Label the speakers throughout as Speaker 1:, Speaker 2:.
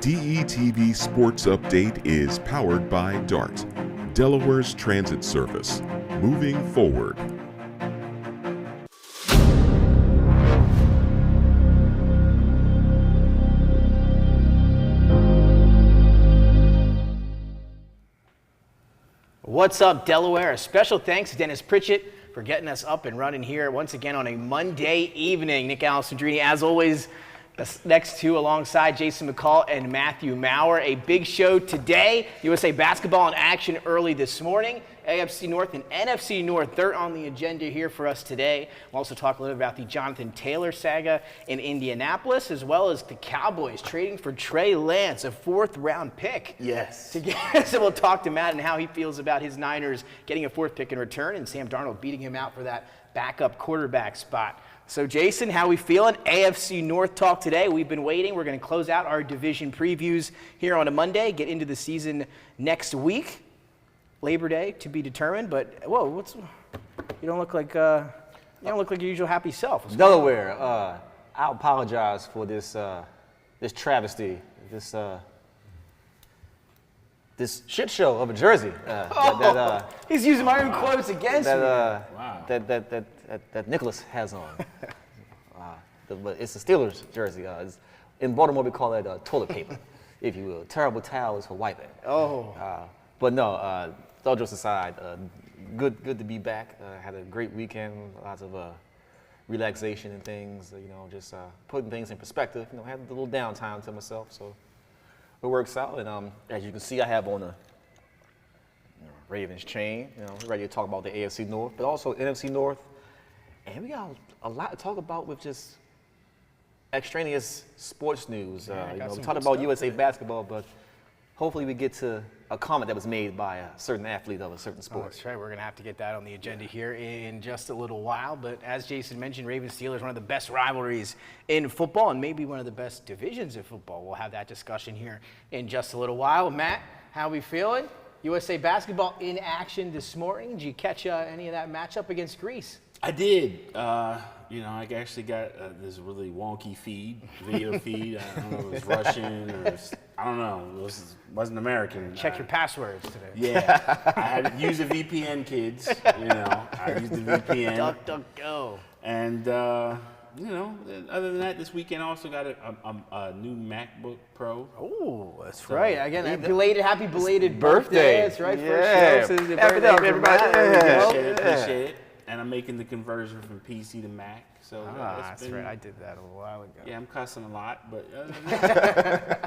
Speaker 1: DETV Sports Update is powered by DART, Delaware's transit service. Moving forward.
Speaker 2: What's up, Delaware? A special thanks to Dennis Pritchett for getting us up and running here once again on a Monday evening. Nick Alessandrini, as always, next to alongside Jason McCall and Matthew Maurer. A big show today. USA basketball in action early this morning. AFC North and NFC North, they're on the agenda here for us today. We'll also talk a little about the Jonathan Taylor saga in Indianapolis, as well as the Cowboys trading for Trey Lance, a fourth-round pick.
Speaker 3: Yes.
Speaker 2: So we'll talk to Matt and how he feels about his Niners getting a fourth pick in return, and Sam Darnold beating him out for that backup quarterback spot. So, Jason, how we feeling? AFC North talk today. We've been waiting. We're going to close out our division previews here on a Monday, get into the season next week. Labor Day to be determined, but whoa, you don't look like your usual happy self.
Speaker 3: Delaware, I apologize for this this travesty, this shit show of a jersey.
Speaker 2: He's using my own quotes against me.
Speaker 3: Wow. That Nicholas has on. But it's a Steelers jersey. In Baltimore, we call that toilet paper, if you will. Terrible towels for wiping.
Speaker 2: Oh.
Speaker 3: But no, all jokes aside, good to be back. Had a great weekend, lots of relaxation and things. Just putting things in perspective. Had a little downtime to myself, so it works out. And as you can see, I have on a Ravens chain. We're ready to talk about the AFC North, but also NFC North. And we got a lot to talk about with just extraneous sports news. We talked about USA basketball, but hopefully we get to a comment that was made by a certain athlete of a certain sport.
Speaker 2: That's right. We're going to have to get that on the agenda here in just a little while. But as Jason mentioned, Ravens-Steelers, one of the best rivalries in football and maybe one of the best divisions in football. We'll have that discussion here in just a little while. Matt, how we feeling? USA basketball in action this morning. Did you catch any of that matchup against Greece?
Speaker 4: I did. I actually got this really wonky video feed. I don't know if it was Russian or I don't know. It wasn't American.
Speaker 2: Check your passwords today.
Speaker 4: Yeah, I had to use a VPN, kids. I used the VPN.
Speaker 2: DuckDuckGo.
Speaker 4: And other than that, this weekend I also got a new MacBook Pro.
Speaker 2: Oh, that's right. Again, happy belated birthday. That's right.
Speaker 3: Yeah.
Speaker 2: First show.
Speaker 3: Happy birthday, everybody.
Speaker 4: Appreciate it. And I'm making the conversion from PC to Mac. So
Speaker 2: that's right. I did that a little while ago.
Speaker 4: Yeah, I'm cussing a lot, but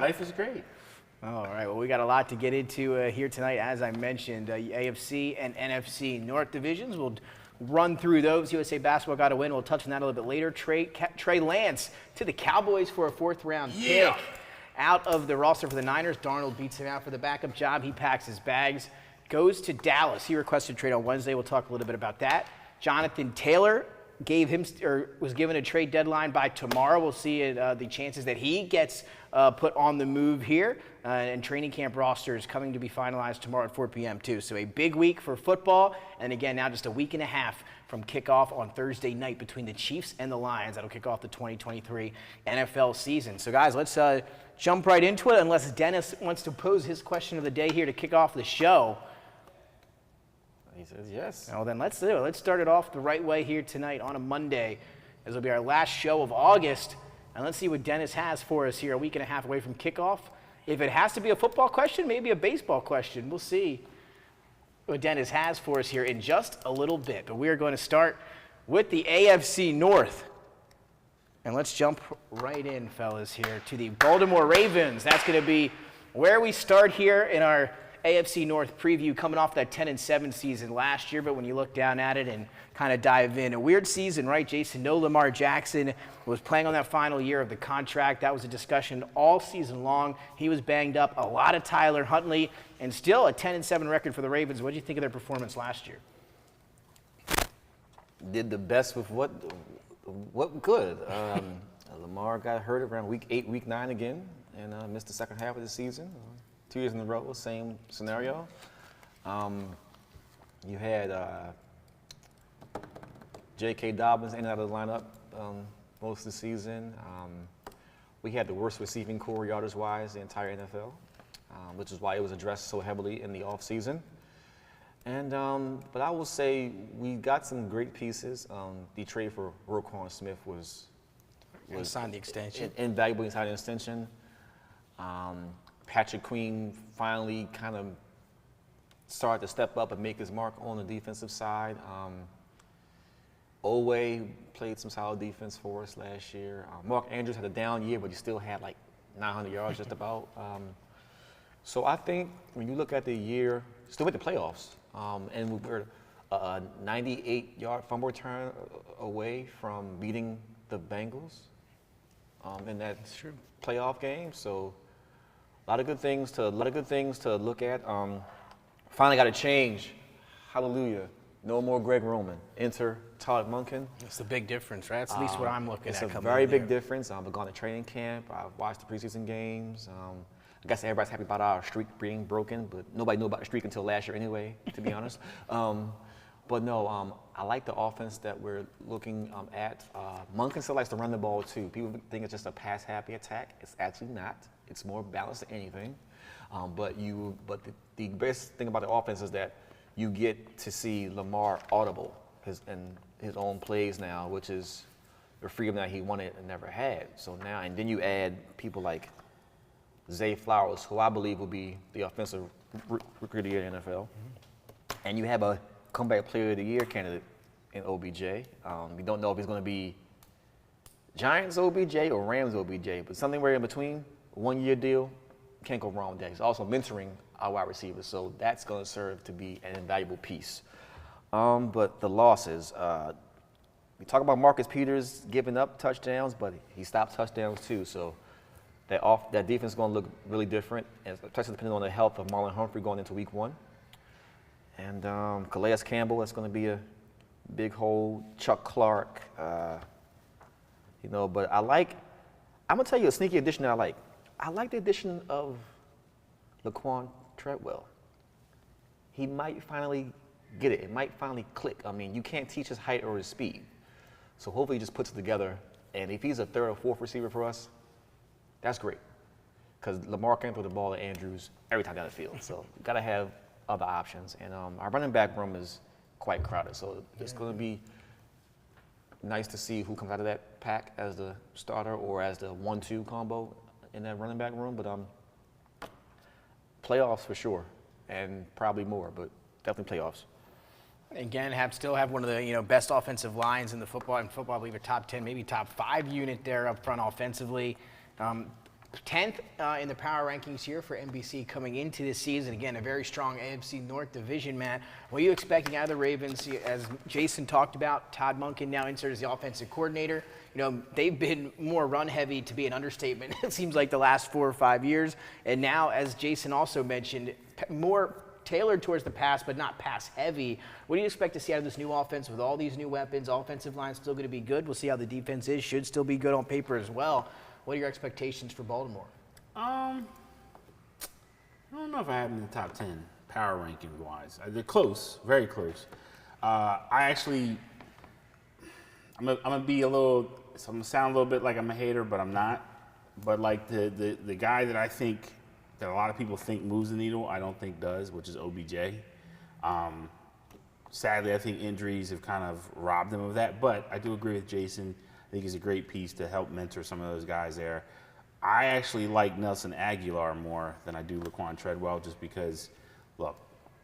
Speaker 4: life is great.
Speaker 2: All right. Well, we got a lot to get into here tonight. As I mentioned, AFC and NFC North divisions. We'll run through those. USA basketball got a win. We'll touch on that a little bit later. Trey Lance to the Cowboys for a fourth-round pick. Out of the roster for the Niners. Darnold beats him out for the backup job. He packs his bags, goes to Dallas. He requested a trade on Wednesday. We'll talk a little bit about that. Jonathan Taylor was given a trade deadline by tomorrow. We'll see the chances that he gets put on the move here. And training camp roster is coming to be finalized tomorrow at 4 p.m. too. So a big week for football. And again, now just a week and a half from kickoff on Thursday night between the Chiefs and the Lions. That'll kick off the 2023 NFL season. So guys, let's jump right into it, unless Dennis wants to pose his question of the day here to kick off the show.
Speaker 3: He says yes.
Speaker 2: Well, then let's do it. Let's start it off the right way here tonight on a Monday. This will be our last show of August. And let's see what Dennis has for us here a week and a half away from kickoff. If it has to be a football question, maybe a baseball question. We'll see what Dennis has for us here in just a little bit. But we are going to start with the AFC North. And let's jump right in, fellas, here to the Baltimore Ravens. That's going to be where we start here in our AFC North preview, coming off that 10-7 season last year. But when you look down at it and kind of dive in, a weird season, right, Jason? No Lamar Jackson, was playing on that final year of the contract. That was a discussion all season long. He was banged up. A lot of Tyler Huntley, and still a 10-7 record for the Ravens. What did you think of their performance last year?
Speaker 3: Did the best with what could. Lamar got hurt around week 8, week 9 again, and missed the second half of the season. 2 years in a row, same scenario. You had J.K. Dobbins in and out of the lineup most of the season. we had the worst receiving core yardage-wise the entire NFL, which is why it was addressed so heavily in the offseason. And but I will say we got some great pieces. The trade for Roquan Smith was
Speaker 2: signed the extension.
Speaker 3: Invaluable inside the extension. Patrick Queen finally kind of started to step up and make his mark on the defensive side. Owe played some solid defense for us last year. Mark Andrews had a down year, but he still had like 900 yards just about. So I think when you look at the year, still with the playoffs, and we were a 98-yard fumble return away from beating the Bengals in that playoff game. So a lot of good things to look at. Finally got a change. Hallelujah. No more Greg Roman. Enter Todd Monken.
Speaker 2: It's a big difference, right? That's at least what I'm looking at.
Speaker 3: It's a very big difference. I've gone to training camp. I've watched the preseason games. I guess everybody's happy about our streak being broken, but nobody knew about the streak until last year anyway, to be honest. But no, I like the offense that we're looking at. Monken still likes to run the ball too. People think it's just a pass-happy attack. It's actually not. It's more balanced than anything. But the best thing about the offense is that you get to see Lamar audible in his own plays now, which is the freedom that he wanted and never had. So now, and then you add people like Zay Flowers, who I believe will be the offensive recruit of the year in the NFL. And you have a comeback player of the year candidate in OBJ. We don't know if he's going to be Giants OBJ or Rams OBJ, but somewhere in between, 1-year deal, can't go wrong with that. He's also mentoring our wide receivers, so that's going to serve to be an invaluable piece. But the losses, we talk about Marcus Peters giving up touchdowns, but he stopped touchdowns too, so that defense is going to look really different, especially depending on the health of Marlon Humphrey going into week 1. And Calais Campbell, that's going to be a big hole. Chuck Clark, but I'm going to tell you a sneaky addition that I like. I like the addition of Laquan Treadwell. He might finally get it. It might finally click. I mean, you can't teach his height or his speed. So hopefully he just puts it together. And if he's a third or fourth receiver for us, that's great. Because Lamar can't throw the ball at Andrews every time down the field. So we've got to have other options. And our running back room is quite crowded. So it's going to be nice to see who comes out of that pack as the starter or as the 1-2 combo in that running back room. But playoffs for sure, and probably more, but definitely playoffs.
Speaker 2: Again, still have one of the best offensive lines in the football. In football, I believe a top 10, maybe top 5 unit there up front offensively. 10th in the power rankings here for NBC coming into this season. Again, a very strong AFC North division, Matt. What are you expecting out of the Ravens? As Jason talked about, Todd Monken now inserted as the offensive coordinator. They've been more run-heavy, to be an understatement, it seems like the last 4 or 5 years. And now, as Jason also mentioned, more tailored towards the pass, but not pass-heavy. What do you expect to see out of this new offense with all these new weapons? Offensive line still going to be good. We'll see how the defense is. Should still be good on paper as well. What are your expectations for Baltimore?
Speaker 4: I don't know if I have them in the top 10 power ranking-wise. They're close, very close. I'm gonna sound a little bit like I'm a hater, but I'm not. But like the guy that I think that a lot of people think moves the needle, I don't think does, which is OBJ. Sadly, I think injuries have kind of robbed him of that. But I do agree with Jason. I think he's a great piece to help mentor some of those guys there. I actually like Nelson Aguilar more than I do Laquan Treadwell, just because, look,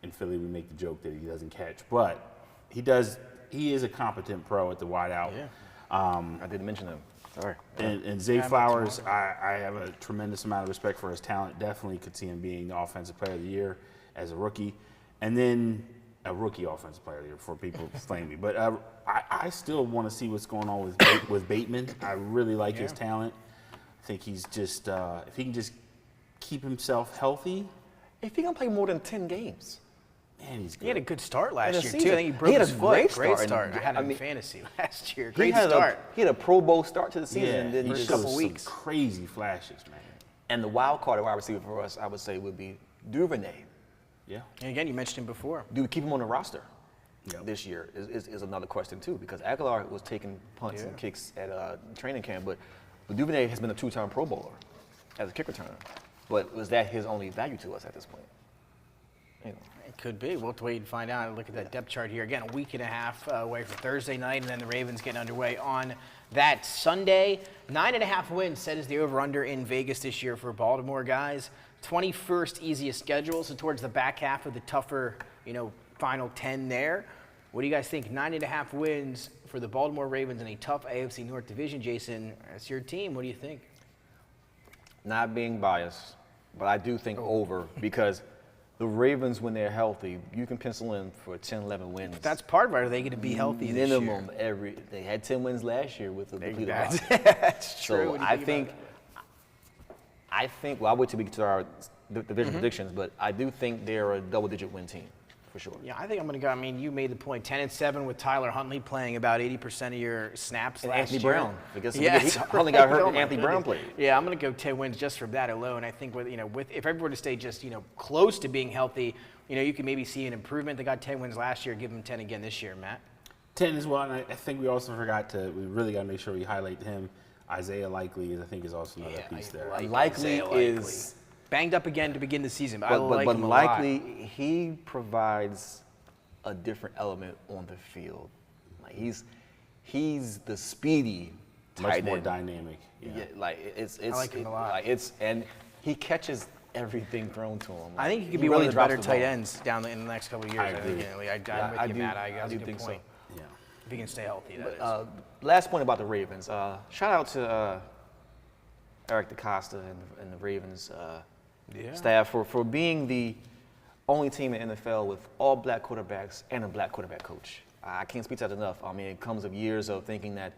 Speaker 4: in Philly we make the joke that he doesn't catch, but he does. He is a competent pro at the wide out.
Speaker 3: Yeah. I didn't mention him. Sorry.
Speaker 4: And Zay Flowers, I have a tremendous amount of respect for his talent. Definitely could see him being the offensive player of the year as a rookie, and then a rookie offensive player of the year before people slaying me. But I still want to see what's going on with Bateman. I really like his talent. I think he's just if he can just keep himself healthy.
Speaker 3: If he can play more than 10 games.
Speaker 2: Man, he's good. He had a good start last year,
Speaker 3: season.
Speaker 2: too. I think he broke his foot.
Speaker 3: Great
Speaker 2: start. I had him in fantasy last year. Great start.
Speaker 3: He had a Pro Bowl start to the season, and then
Speaker 4: just
Speaker 3: a couple weeks.
Speaker 4: Some crazy flashes, man.
Speaker 3: And the wild card wide receiver for us, I would say, would be Duvernay.
Speaker 4: Yeah.
Speaker 2: And again, you mentioned him before.
Speaker 3: Do we keep him on the roster this year is another question, too, because Aguilar was taking punts and kicks at training camp, but But Duvernay has been a 2-time Pro Bowler as a kick returner. But was that his only value to us at this point? You know.
Speaker 2: It could be. We'll have to wait and find out. Look at that depth chart here. Again, a week and a half away from Thursday night, and then the Ravens getting underway on that Sunday. 9.5 wins set as the over-under in Vegas this year for Baltimore, guys. 21st easiest schedule, so towards the back half of the tougher, final 10 there. What do you guys think? 9.5 wins for the Baltimore Ravens in a tough AFC North division. Jason, that's your team. What do you think?
Speaker 3: Not being biased, but I do think over because the Ravens, when they're healthy, you can pencil in for 10, 11 wins.
Speaker 2: That's part of it. Are they going to be healthy this year?
Speaker 3: Minimum they had 10 wins last year with the complete roster.
Speaker 2: That's true.
Speaker 3: So I think, well, I'll wait till we get to our division predictions, but I do think they're a double-digit win team, for sure.
Speaker 2: Yeah, I think I'm going to go. I mean, you made the point. 10-7 with Tyler Huntley playing about 80% of your snaps
Speaker 3: And
Speaker 2: last
Speaker 3: Anthony
Speaker 2: year.
Speaker 3: Brown. Because
Speaker 2: Huntley
Speaker 3: got hurt and Anthony Brown played.
Speaker 2: Yeah, I'm going to go 10 wins just from that alone. I think with if everyone were to stay just close to being healthy, you can maybe see an improvement. They got 10 wins last year. Give them 10 again this year, Matt.
Speaker 4: 10 as well, and I think we also we really got to make sure we highlight him. Isaiah Likely, I think, is also another piece there.
Speaker 3: Likely is
Speaker 2: banged up again to begin the season, but
Speaker 3: but Likely, he provides a different element on the field. Like he's the speedy
Speaker 4: Much
Speaker 3: tight
Speaker 4: more
Speaker 3: end.
Speaker 4: dynamic. Yeah.
Speaker 3: I
Speaker 2: like him a lot.
Speaker 3: And he catches everything thrown to him.
Speaker 2: I think he could be
Speaker 3: really
Speaker 2: one of the better
Speaker 3: drops
Speaker 2: tight
Speaker 3: ball.
Speaker 2: ends down in the next couple of years.
Speaker 4: I agree.
Speaker 2: I'm with you, Matt. That's
Speaker 3: do
Speaker 2: a good
Speaker 3: think
Speaker 2: point.
Speaker 3: so.
Speaker 4: Yeah.
Speaker 2: If he can stay healthy, that is.
Speaker 3: Last point about the Ravens. Shout out to Eric DeCosta and the Ravens staff for being the only team in the NFL with all black quarterbacks and a black quarterback coach. I can't speak to that enough. I mean, it comes of years of thinking that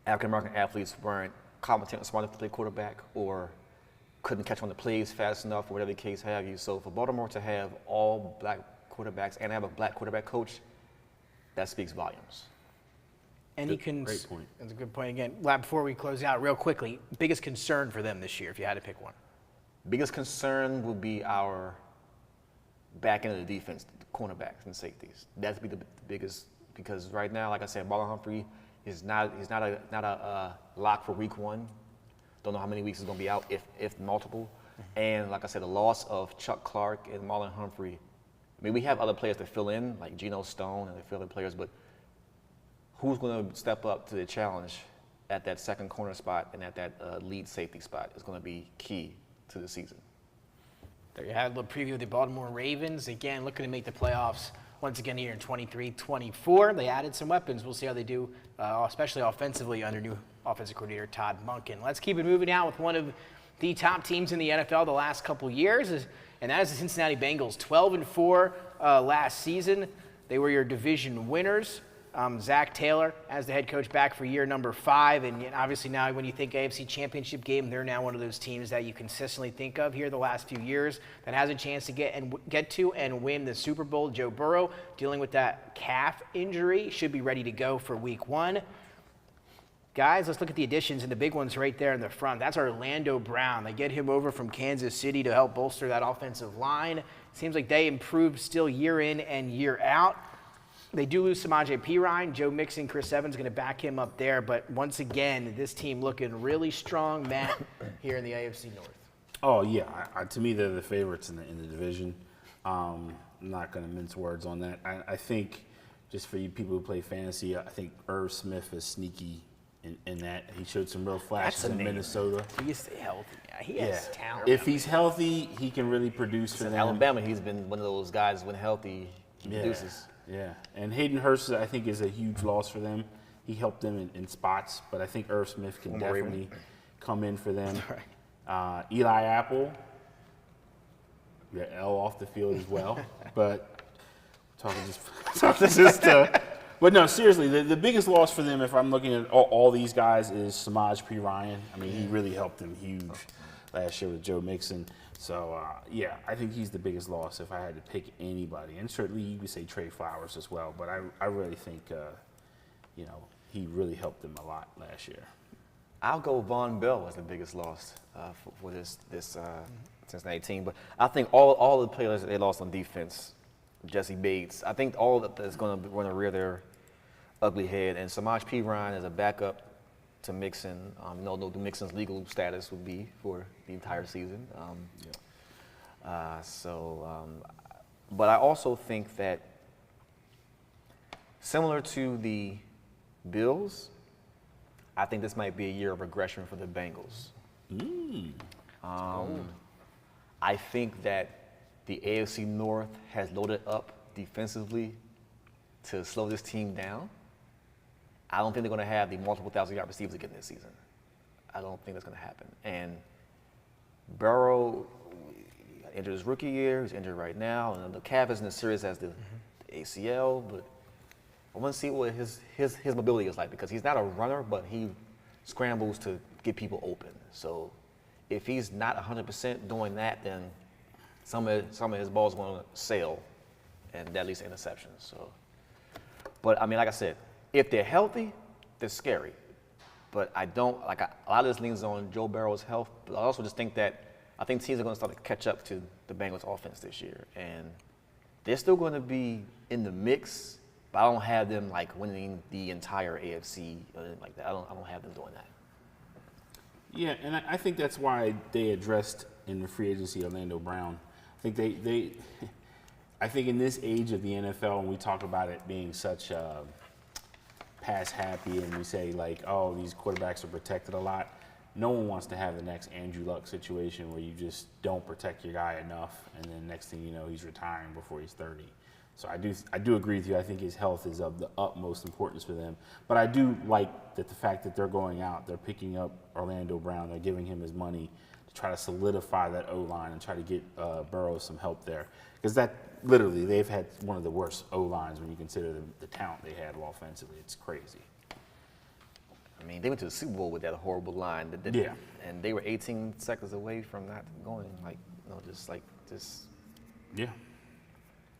Speaker 3: African-American athletes weren't competent or smart enough to play quarterback or couldn't catch on the plays fast enough or whatever the case have you. So for Baltimore to have all black quarterbacks and have a black quarterback coach, that speaks volumes.
Speaker 2: Great
Speaker 4: point.
Speaker 2: That's a good point again. Before we close out, real quickly, biggest concern for them this year, if you had to pick one?
Speaker 3: Biggest concern would be our back end of the defense, the cornerbacks and safeties. That'd be the biggest, because right now, like I said, Marlon Humphrey is not a lock for week 1. Don't know how many weeks he's going to be out, if multiple. And like I said, the loss of Chuck Clark and Marlon Humphrey. I mean, we have other players to fill in, like Geno Stone and a few other players, but who's going to step up to the challenge at that second corner spot and at that lead safety spot is going to be key to the season.
Speaker 2: There you have a little preview of the Baltimore Ravens. Again, looking to make the playoffs once again here in 23-24. They added some weapons. We'll see how they do, especially offensively under new offensive coordinator Todd Monken. Let's keep it moving now with one of the top teams in the NFL the last couple years, and that is the Cincinnati Bengals. 12-4 last season. They were your division winners. Zach Taylor as the head coach back for year number 5. And obviously now when you think AFC Championship game, they're now one of those teams that you consistently think of here the last few years that has a chance to get to and win the Super Bowl. Joe Burrow dealing with that calf injury, should be ready to go for week 1. Guys, let's look at the additions and the big ones right there in the front. That's Orlando Brown. They get him over from Kansas City to help bolster that offensive line. Seems like they improved still year in and year out. They do lose Samaje Perine. Joe Mixon, Chris Evans going to back him up there. But once again, this team looking really strong, Matt, here in the AFC North.
Speaker 4: Oh, yeah. To me, they're the favorites in the division. I'm not going to mince words on that. I think just for you people who play fantasy, I think Irv Smith is sneaky in that. He showed some real flashes in Minnesota.
Speaker 2: He stay healthy. Yeah, he has talent.
Speaker 4: If he's healthy, he can really produce for them.
Speaker 3: Alabama, he's been one of those guys when healthy, he produces.
Speaker 4: Yeah, and Hayden Hurst, I think, is a huge loss for them. He helped them in spots, but I think Irv Smith can definitely come in for them. Right. Eli Apple, we got L off the field as well, but but no, seriously, the biggest loss for them, if I'm looking at all these guys, is Samaje Perine. I mean, he really helped them huge last year with Joe Mixon. So, I think he's the biggest loss if I had to pick anybody. And certainly you could say Trey Flowers as well, but I really think, he really helped them a lot last year.
Speaker 3: I'll go Von Bell as the biggest loss for this Cincinnati team. But I think all the players that they lost on defense, Jesse Bates, I think all that is going to rear their ugly head. And Samaje Perine as a backup to Mixon. No, Mixon's legal status would be for the entire season. But I also think that similar to the Bills, I think this might be a year of regression for the Bengals. I think that the AFC North has loaded up defensively to slow this team down. I don't think they're going to have the multiple 1,000-yard receivers again this season. I don't think that's going to happen. And Burrow entered his rookie year. He's injured right now. And the calf isn't as serious as the ACL, but I want to see what his mobility is like, because he's not a runner, but he scrambles to get people open. So if he's not 100% doing that, then some of his balls are going to sail, and that leads to interceptions. So, but I mean, like I said, if they're healthy, they're scary. But I don't a lot of this leans on Joe Burrow's health. But I also just think that I think teams are going to start to catch up to the Bengals offense this year, and they're still going to be in the mix. But I don't have them like winning the entire AFC or anything like that. I don't have them doing that.
Speaker 4: Yeah, and I think that's why they addressed in the free agency Orlando Brown. I think I think in this age of the NFL, when we talk about it being such pass happy, and we say like, oh, these quarterbacks are protected a lot. No one wants to have the next Andrew Luck situation where you just don't protect your guy enough, and then next thing you know, he's retiring before he's 30. So I do agree with you. I think his health is of the utmost importance for them. But I do like that the fact that they're going out, they're picking up Orlando Brown, they're giving him his money to try to solidify that O-line and try to get Burrow some help there. Because that literally, they've had one of the worst O-lines when you consider the talent they had offensively. It's crazy.
Speaker 3: I mean, they went to the Super Bowl with that horrible line.
Speaker 4: Yeah.
Speaker 3: And they were 18 seconds away from not going,
Speaker 4: Yeah.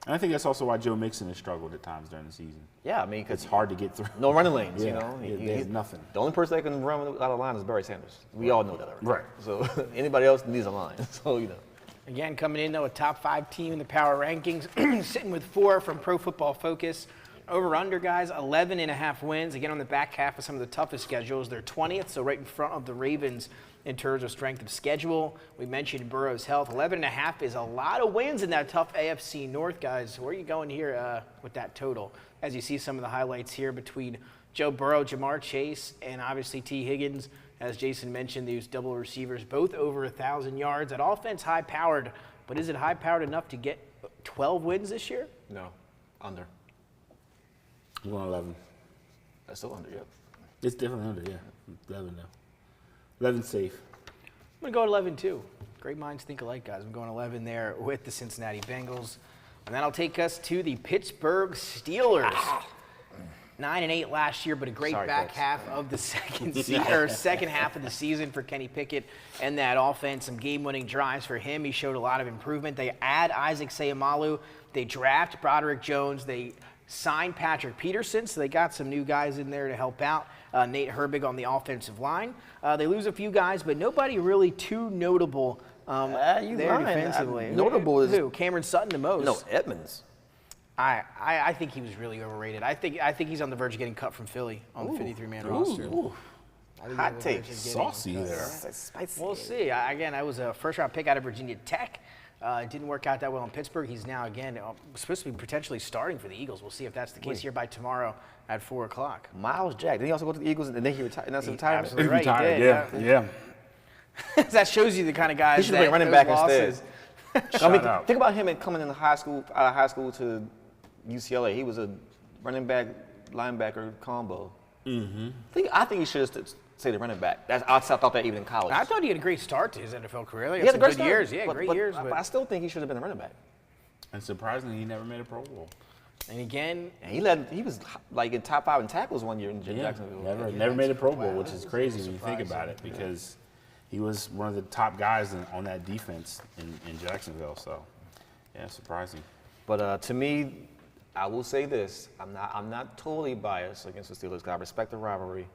Speaker 4: And I think that's also why Joe Mixon has struggled at times during the season.
Speaker 3: Yeah, I mean,
Speaker 4: it's hard to get through.
Speaker 3: No running lanes,
Speaker 4: yeah.
Speaker 3: you know.
Speaker 4: There's nothing.
Speaker 3: The only person that can run out of line is Barry Sanders. We all know that already.
Speaker 4: Right.
Speaker 3: So anybody else needs a line. So, you know.
Speaker 2: Again, coming in, though, a top 5 team in the power rankings, sitting with 4 from Pro Football Focus. Over-under, guys, 11.5 wins. Again, on the back half of some of the toughest schedules. They're 20th, so right in front of the Ravens in terms of strength of schedule. We mentioned Burrow's health. 11.5 is a lot of wins in that tough AFC North, guys. Where are you going here with that total? As you see some of the highlights here between Joe Burrow, Jamar Chase, and obviously T. Higgins. As Jason mentioned, these double receivers, both over 1,000 yards. That offense high-powered, but is it high-powered enough to get 12 wins this year?
Speaker 3: No, under.
Speaker 4: 11.
Speaker 3: That's still under, yep.
Speaker 4: It's definitely under, yeah. 11 now. 11 safe.
Speaker 2: I'm going to go 11-2. Great minds think alike, guys. I'm going 11 there with the Cincinnati Bengals. And that'll take us to the Pittsburgh Steelers. 9-8 last year, but a great half of the second half of the season for Kenny Pickett and that offense. Some game-winning drives for him. He showed a lot of improvement. They add Isaac Seumalo. They draft Broderick Jones. They signed Patrick Peterson, so they got some new guys in there to help out. Nate Herbig on the offensive line. They lose a few guys, but nobody really too notable there defensively.
Speaker 3: Notable is
Speaker 2: who? Cameron Sutton the most.
Speaker 3: No, Edmonds.
Speaker 2: I think he was really overrated. I think he's on the verge of getting cut from Philly on the 53-man roster.
Speaker 3: Hot take.
Speaker 4: Saucy there.
Speaker 2: We'll see. Again, I was a first-round pick out of Virginia Tech. It didn't work out that well in Pittsburgh. He's now, again, supposed to be potentially starting for the Eagles. We'll see if that's the case here by tomorrow at 4 o'clock.
Speaker 3: Miles Jack. Didn't he also go to the Eagles and then he retired? That's retirement?
Speaker 2: Absolutely right,
Speaker 4: retired,
Speaker 2: he did.
Speaker 4: Yeah.
Speaker 2: That shows you the kind of guys
Speaker 3: he should
Speaker 2: that
Speaker 3: be running back
Speaker 2: losses.
Speaker 3: instead. I mean, think about him coming in out of high school to UCLA. He was a running back, linebacker combo. Mm-hmm. I think he should have stayed the running back. I thought that even in college.
Speaker 2: I thought he had a great start to his NFL career.
Speaker 3: He had a great
Speaker 2: good years.
Speaker 3: Yeah,
Speaker 2: great years.
Speaker 3: But I still think he should have been a running back.
Speaker 4: And surprisingly, he never made a Pro Bowl.
Speaker 2: And again,
Speaker 3: and he was like in top 5 in tackles one year in Jacksonville.
Speaker 4: Never made a Pro Bowl, which is crazy when you think about it, because he was one of the top guys on that defense in Jacksonville. So, yeah, surprising.
Speaker 3: But to me, I will say this: I'm not totally biased against the Steelers because I respect the rivalry.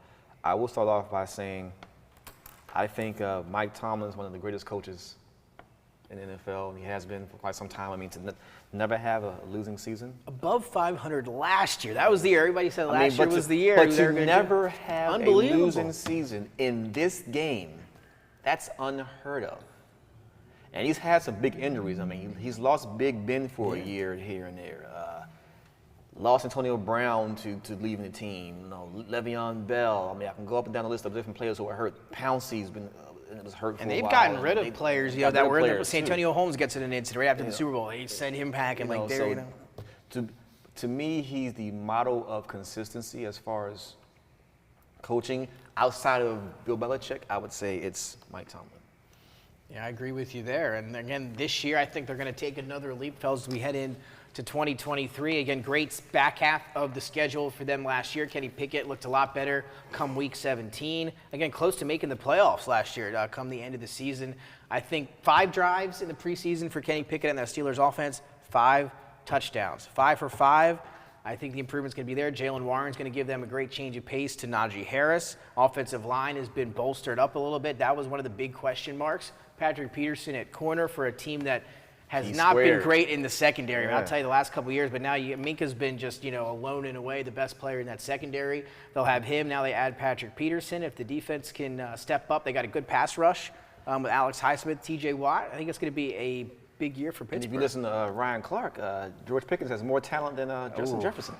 Speaker 3: I will start off by saying I think Mike Tomlin is one of the greatest coaches in the NFL, and he has been for quite some time. I mean, to never have a losing season.
Speaker 2: Above 500 last year. That was the year. Everybody said last year was the year.
Speaker 3: But to never have a losing season in this game, that's unheard of. And he's had some big injuries. I mean, he's lost Big Ben for a year here and there. Lost Antonio Brown to leaving the team. You know, Le'Veon Bell. I mean, I can go up and down the list of different players who are hurt. Pouncey's been was hurt for a while.
Speaker 2: And they've gotten rid of players, you know, that were in there. Santonio Holmes gets in an incident right after the Super Bowl. They send him packing like there, you know.
Speaker 3: To me, he's the model of consistency as far as coaching. Outside of Bill Belichick, I would say it's Mike Tomlin.
Speaker 2: Yeah, I agree with you there. And again, this year, I think they're going to take another leap, fellas, as we head into 2023. Again, great back half of the schedule for them last year. Kenny Pickett looked a lot better come week 17. Again, close to making the playoffs last year come the end of the season. I think 5 drives in the preseason for Kenny Pickett and that Steelers offense, 5 touchdowns. 5 for 5. I think the improvement's going to be there. Jalen Warren's going to give them a great change of pace to Najee Harris. Offensive line has been bolstered up a little bit. That was one of the big question marks. Patrick Peterson at corner for a team that has not been great in the secondary. Yeah. I'll tell you the last couple of years, but now Minka's been just, you know, alone in a way, the best player in that secondary. They'll have him. Now they add Patrick Peterson. If the defense can step up, they got a good pass rush with Alex Highsmith, TJ Watt. I think it's going to be a big year for Pittsburgh.
Speaker 3: And if you listen to Ryan Clark, George Pickens has more talent than Justin Jefferson.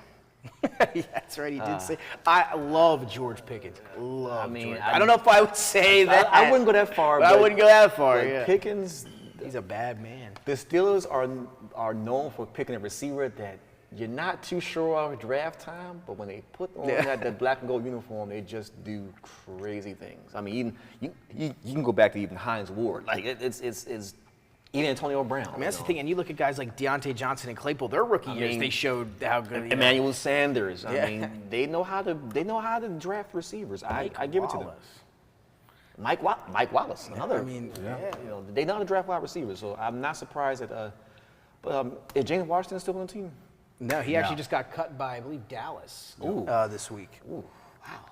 Speaker 2: Yeah, that's right. He did say. I love George Pickens. I don't know if I would say that.
Speaker 3: I wouldn't go that far.
Speaker 2: I wouldn't go that far. Yeah.
Speaker 3: Pickens,
Speaker 2: he's a bad man.
Speaker 3: The Steelers are known for picking a receiver that you're not too sure of draft time, but when they put on that black and gold uniform, they just do crazy things. I mean, even you can go back to even Hines Ward. Like it's even Antonio Brown.
Speaker 2: I mean, that's the thing. And you look at guys like Deontay Johnson and Claypool. Their rookie years, they showed how good.
Speaker 3: Emmanuel Sanders. I mean, they know how to draft receivers. I give it to them. Mike Wallace, another. You know, they know how to draft wide receivers. So I'm not surprised that. Is James Washington still on the team?
Speaker 2: No, he actually just got cut by, I believe, Dallas this week.
Speaker 3: Ooh, wow.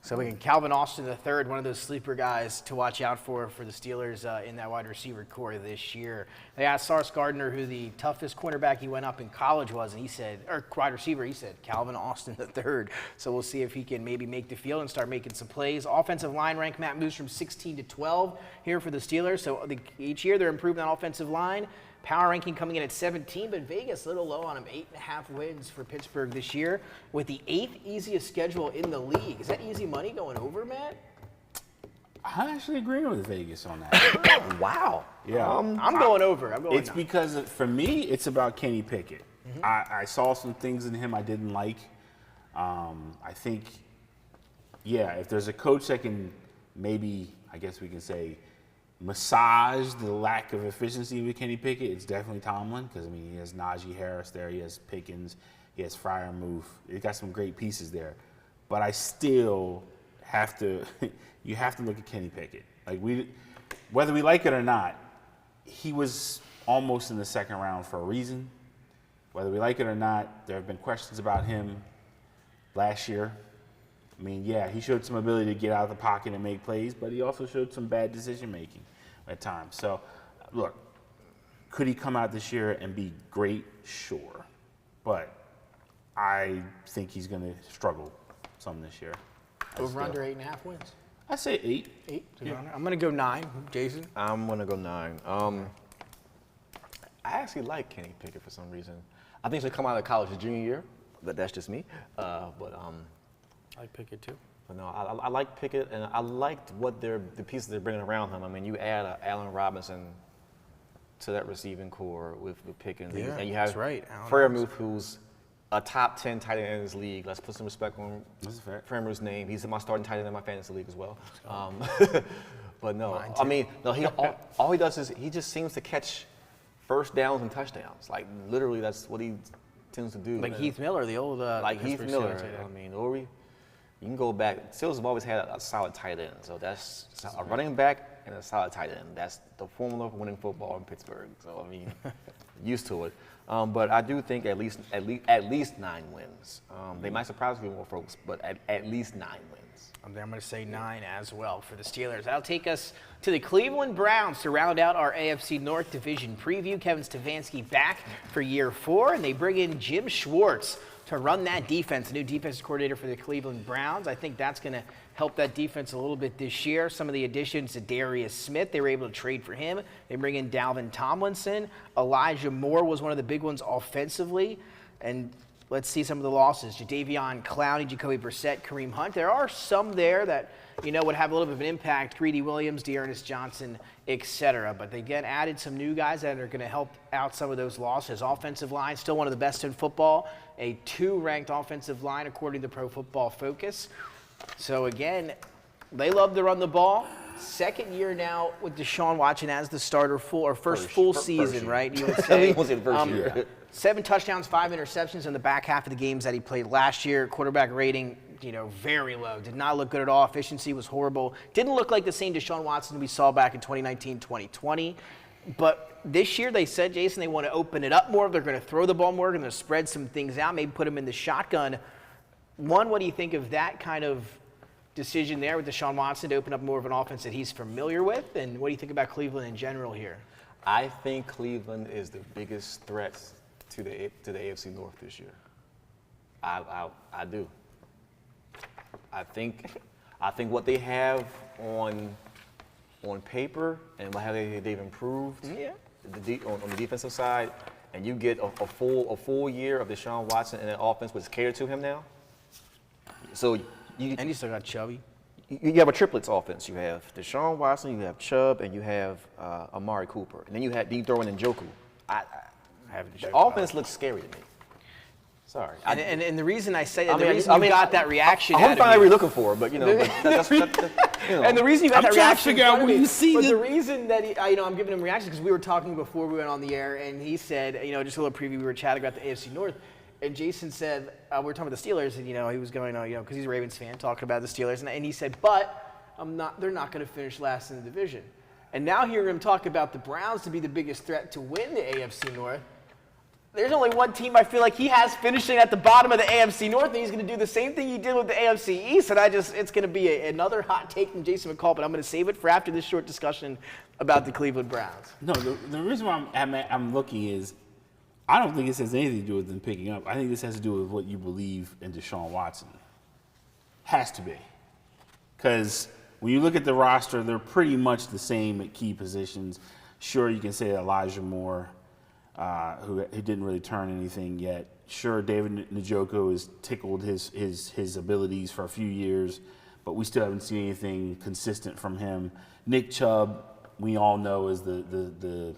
Speaker 2: So again, Calvin Austin III, one of those sleeper guys to watch out for the Steelers in that wide receiver core this year. They asked Sauce Gardner who the toughest cornerback he went up in college was, and he said, or wide receiver, he said Calvin Austin III. So we'll see if he can maybe make the field and start making some plays. Offensive line rank, Matt, moves from 16 to 12 here for the Steelers. So each year they're improving on offensive line. Power ranking coming in at 17, but Vegas a little low on him. 8.5 wins for Pittsburgh this year with the 8th easiest schedule in the league. Is that easy money going over, Matt?
Speaker 4: I actually agree with Vegas on that.
Speaker 2: Wow.
Speaker 4: Yeah.
Speaker 2: I'm going over.
Speaker 4: It's because, for me, it's about Kenny Pickett. I saw some things in him I didn't like. I think, if there's a coach that can maybe, I guess we can say, massage the lack of efficiency with Kenny Pickett, it's definitely Tomlin, because, I mean, he has Najee Harris there, he has Pickens, he has Freiermuth. He got some great pieces there. But I still have to, you have to look at Kenny Pickett. Like, whether we like it or not, he was almost in the second round for a reason. Whether we like it or not, there have been questions about him last year. I mean, he showed some ability to get out of the pocket and make plays, but he also showed some bad decision-making at times. So, look, could he come out this year and be great? Sure. But I think he's going to struggle some this year.
Speaker 2: Over under 8.5 wins?
Speaker 4: I say 8.
Speaker 2: 8? I'm going to go 9. Jason?
Speaker 3: I'm going to go 9. I actually like Kenny Pickett for some reason. I think he'll come out of college his junior year, but that's just me.
Speaker 2: I like Pickett too.
Speaker 3: But no, I like Pickett, and I liked the pieces they're bringing around him. I mean, you add Allen Robinson to that receiving core with Pickens, and you have Freiermuth, who's a top 10 tight end in this league. Let's put some respect on Freiermuth's name. He's my starting tight end in my fantasy league as well. But no, I mean, all he does is he just seems to catch first downs and touchdowns. Like, literally, that's what he tends to do.
Speaker 2: Like Heath Miller, the old
Speaker 3: Heath Miller. I mean, you can go back. Steelers have always had a solid tight end. So that's a running back and a solid tight end. That's the formula for winning football in Pittsburgh. So, I mean, used to it. But I do think at least 9 wins. They might surprise a few more folks, but at least 9 wins.
Speaker 2: I'm going to say 9 as well for the Steelers. That'll take us to the Cleveland Browns to round out our AFC North division preview. Kevin Stefanski back for year 4, and they bring in Jim Schwartz to run that defense, the new defensive coordinator for the Cleveland Browns. I think that's going to help that defense a little bit this year. Some of the additions to Darius Smith, they were able to trade for him. They bring in Dalvin Tomlinson. Elijah Moore was one of the big ones offensively. And let's see some of the losses. Jadeveon Clowney, Jacoby Brissett, Kareem Hunt. There are some there that, would have a little bit of an impact. Greedy Williams, Dearness Johnson, etc. But they again added some new guys that are going to help out some of those losses. Offensive line, still one of the best in football. A 2-ranked offensive line according to Pro Football Focus. So again, they love to run the ball. Second year now with Deshaun Watson as the starter, first full season, right? You would say.
Speaker 3: First year.
Speaker 2: 7 touchdowns, 5 interceptions in the back half of the games that he played last year. Quarterback rating, very low. Did not look good at all. Efficiency was horrible. Didn't look like the same Deshaun Watson we saw back in 2019, 2020. But this year they said, Jason, they want to open it up more. They're going to throw the ball more. They're going to spread some things out, maybe put him in the shotgun. One, what do you think of that kind of decision there with Deshaun Watson to open up more of an offense that he's familiar with? And what do you think about Cleveland in general here?
Speaker 3: I think Cleveland is the biggest threat to the AFC North this year. I do. I think what they have on paper and how they've improved on the defensive side, and you get a full year of Deshaun Watson in an offense which is catered to him now. So
Speaker 2: you still got Chubby.
Speaker 3: You have a triplets offense. You have Deshaun Watson, you have Chubb, and you have Amari Cooper, and then you throw in Njoku. The offense looks scary to me. Sorry.
Speaker 2: And the reason I say that, you got that reaction.
Speaker 3: I hope find out what you're looking for, but that's
Speaker 2: And the reason you got that reaction.
Speaker 4: I'm trying to figure out where you see
Speaker 2: the reason that I'm giving him reaction because we were talking before we went on the air, and he said, just a little preview. We were chatting about the AFC North, and Jason said we were talking about the Steelers, and he was going on, because he's a Ravens fan, talking about the Steelers, and he said, but they're not going to finish last in the division. And now hearing him talk about the Browns to be the biggest threat to win the AFC North. There's only one team I feel like he has finishing at the bottom of the AFC North, and he's going to do the same thing he did with the AFC East. And it's going to be another hot take from Jason McCall, but I'm going to save it for after this short discussion about the Cleveland Browns.
Speaker 4: No, the reason why I'm looking is I don't think this has anything to do with them picking up. I think this has to do with what you believe in Deshaun Watson. Has to be. Because when you look at the roster, they're pretty much the same at key positions. Sure, you can say Elijah Moore, who didn't really turn anything yet. Sure, David Njoku has tickled his abilities for a few years, but we still haven't seen anything consistent from him. Nick Chubb, we all know, is the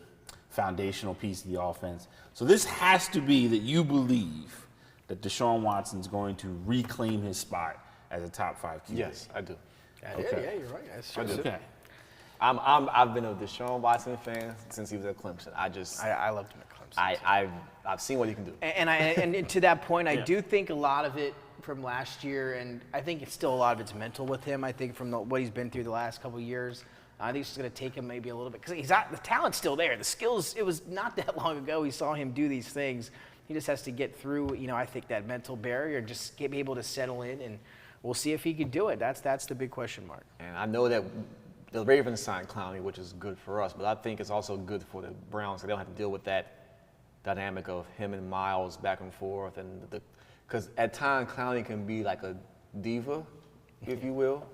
Speaker 4: foundational piece of the offense. So this has to be that you believe that Deshaun Watson's going to reclaim his spot as a top 5 QB.
Speaker 3: Yes, I do.
Speaker 2: Okay. Yeah, you're right.
Speaker 3: I do.
Speaker 4: Okay.
Speaker 3: I've been a Deshaun Watson fan since he was at Clemson.
Speaker 2: I loved him at Clemson.
Speaker 3: I've seen what he can do.
Speaker 2: And to that point, I do think a lot of it from last year, and I think it's still a lot of it's mental with him. I think from what he's been through the last couple of years, I think it's just going to take him maybe a little bit because the talent's still there. The skills. It was not that long ago we saw him do these things. He just has to get through. I think that mental barrier, just be able to settle in, and we'll see if he can do it. That's the big question mark.
Speaker 3: And I know that the Ravens signed Clowney, which is good for us, but I think it's also good for the Browns. They don't have to deal with that dynamic of him and Miles back and forth, and because at times Clowney can be like a diva, if you will,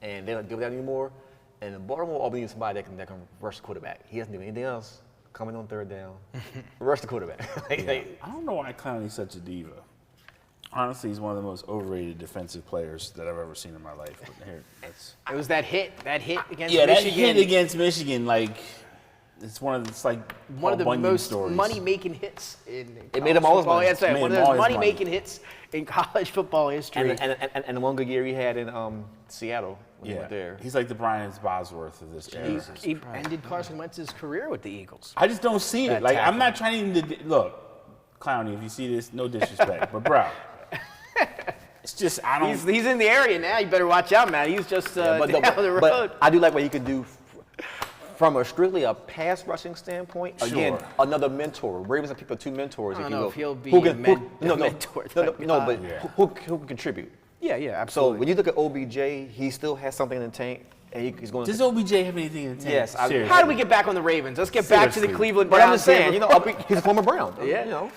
Speaker 3: and they don't deal with that anymore. And the Baltimore all needs somebody that can rush the quarterback. He doesn't do anything else. Coming on third down, rush the quarterback.
Speaker 4: I don't know why Clowney's such a diva. Honestly, he's one of the most overrated defensive players that I've ever seen in my life. But here,
Speaker 2: it was that hit against Michigan.
Speaker 4: Yeah, that hit against Michigan, it's one of the most stories.
Speaker 2: Money-making hits in
Speaker 3: it made him all his money.
Speaker 2: That's right. One of those money-making hits in college football history.
Speaker 3: And the one good year he had in Seattle when he went there.
Speaker 4: He's like the Brian Bosworth of this era.
Speaker 2: He ended Carson Wentz's career with the Eagles.
Speaker 4: I just don't see it. I'm not trying to look, Clowney, if you see this, no disrespect, but bro, it's just I don't.
Speaker 2: He's in the area now. You better watch out, man. He's just down the road.
Speaker 3: But I do like what he could do from strictly a pass rushing standpoint.
Speaker 4: Sure.
Speaker 3: Again, another mentor. Ravens have people 2 mentors.
Speaker 2: I don't know if he'll be
Speaker 3: who
Speaker 2: a mentor.
Speaker 3: but who can contribute.
Speaker 2: Yeah,
Speaker 3: So
Speaker 2: absolutely.
Speaker 3: when you look at OBJ, he still has something in the tank, and he's going.
Speaker 4: Does OBJ have anything in the tank?
Speaker 3: Yes,
Speaker 4: Seriously.
Speaker 2: How do we get back on the Ravens? Let's get back to the
Speaker 4: Seriously.
Speaker 2: Cleveland
Speaker 3: But
Speaker 2: Browns.
Speaker 3: I'm just saying,
Speaker 2: here.
Speaker 3: he's a former Brown.
Speaker 2: Yeah,
Speaker 3: You know.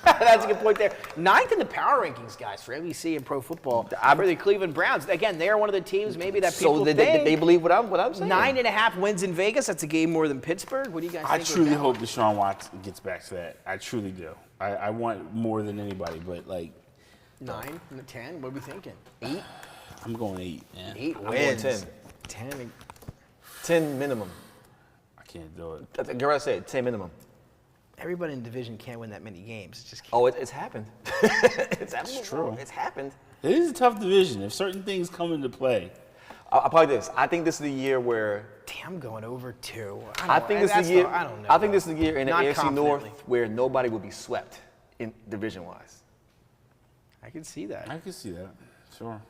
Speaker 2: that's a good point there. 9th in the power rankings, guys, for NBC and Pro Football for the Cleveland Browns. Again, they're one of the teams maybe that people
Speaker 3: So
Speaker 2: think.
Speaker 3: they believe what I'm saying.
Speaker 2: 9.5 wins in Vegas. That's a game more than Pittsburgh. What do you guys
Speaker 4: I
Speaker 2: think?
Speaker 4: truly hope Deshaun Watson gets back to that. I truly do. I want more than anybody, but like
Speaker 2: 9, 10. What are we thinking? 8.
Speaker 4: I'm going 8, man.
Speaker 2: 8
Speaker 3: I'm
Speaker 2: wins.
Speaker 3: going 10. 10 minimum.
Speaker 4: I can't do it.
Speaker 3: That's what I said. 10 minimum.
Speaker 2: Everybody in the division can't win that many games. It just can't.
Speaker 3: Oh, it's happened. It's happened.
Speaker 4: It's true.
Speaker 3: It's happened.
Speaker 4: It is a tough division. If certain things come into play,
Speaker 3: I'll probably this. I think this is the year where
Speaker 2: Damn, going over 2.
Speaker 3: I think this is the year.
Speaker 2: I don't know.
Speaker 3: I think this is the year in the
Speaker 2: Not
Speaker 3: AFC North
Speaker 2: confidently.
Speaker 3: where nobody will be swept in division-wise.
Speaker 2: I can see that.
Speaker 4: I can see that. Sure.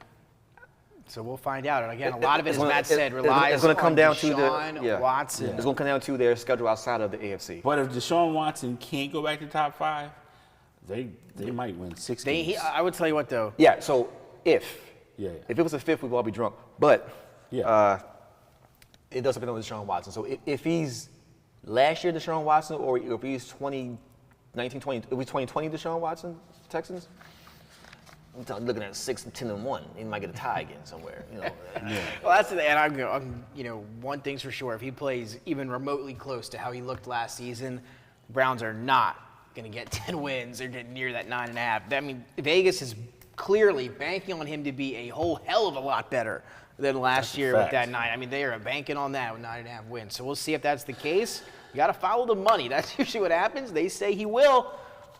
Speaker 2: So we'll find out. And again, a lot of it,
Speaker 3: It's
Speaker 2: as
Speaker 3: gonna-
Speaker 2: Matt said,
Speaker 3: it's
Speaker 2: relies
Speaker 3: gonna come
Speaker 2: on
Speaker 3: down to
Speaker 2: Deshaun Watson.
Speaker 3: It's going to come down to their schedule outside of the AFC.
Speaker 4: But if Deshaun Watson can't go back to top 5, they might win 6 games.
Speaker 2: I would tell you what, though.
Speaker 3: Yeah. So if
Speaker 4: Yeah.
Speaker 3: it was a 5th, we'd all be drunk. But
Speaker 4: Yeah.
Speaker 3: it does depend on Deshaun Watson. So if he's last year Deshaun Watson, or if he's 2019, 20, if he's 2020 Deshaun Watson, Texans. I'm looking at 6-10-1. He might get a tie again somewhere. You know.
Speaker 2: Well, that's the and I'm one thing's for sure. If he plays even remotely close to how he looked last season, the Browns are not going to get 10 wins. They're getting near that 9.5. I mean, Vegas is clearly banking on him to be a whole hell of a lot better than last year with that 9. I mean, they are banking on that with 9.5 wins. So we'll see if that's the case. You got to follow the money. That's usually what happens. They say he will.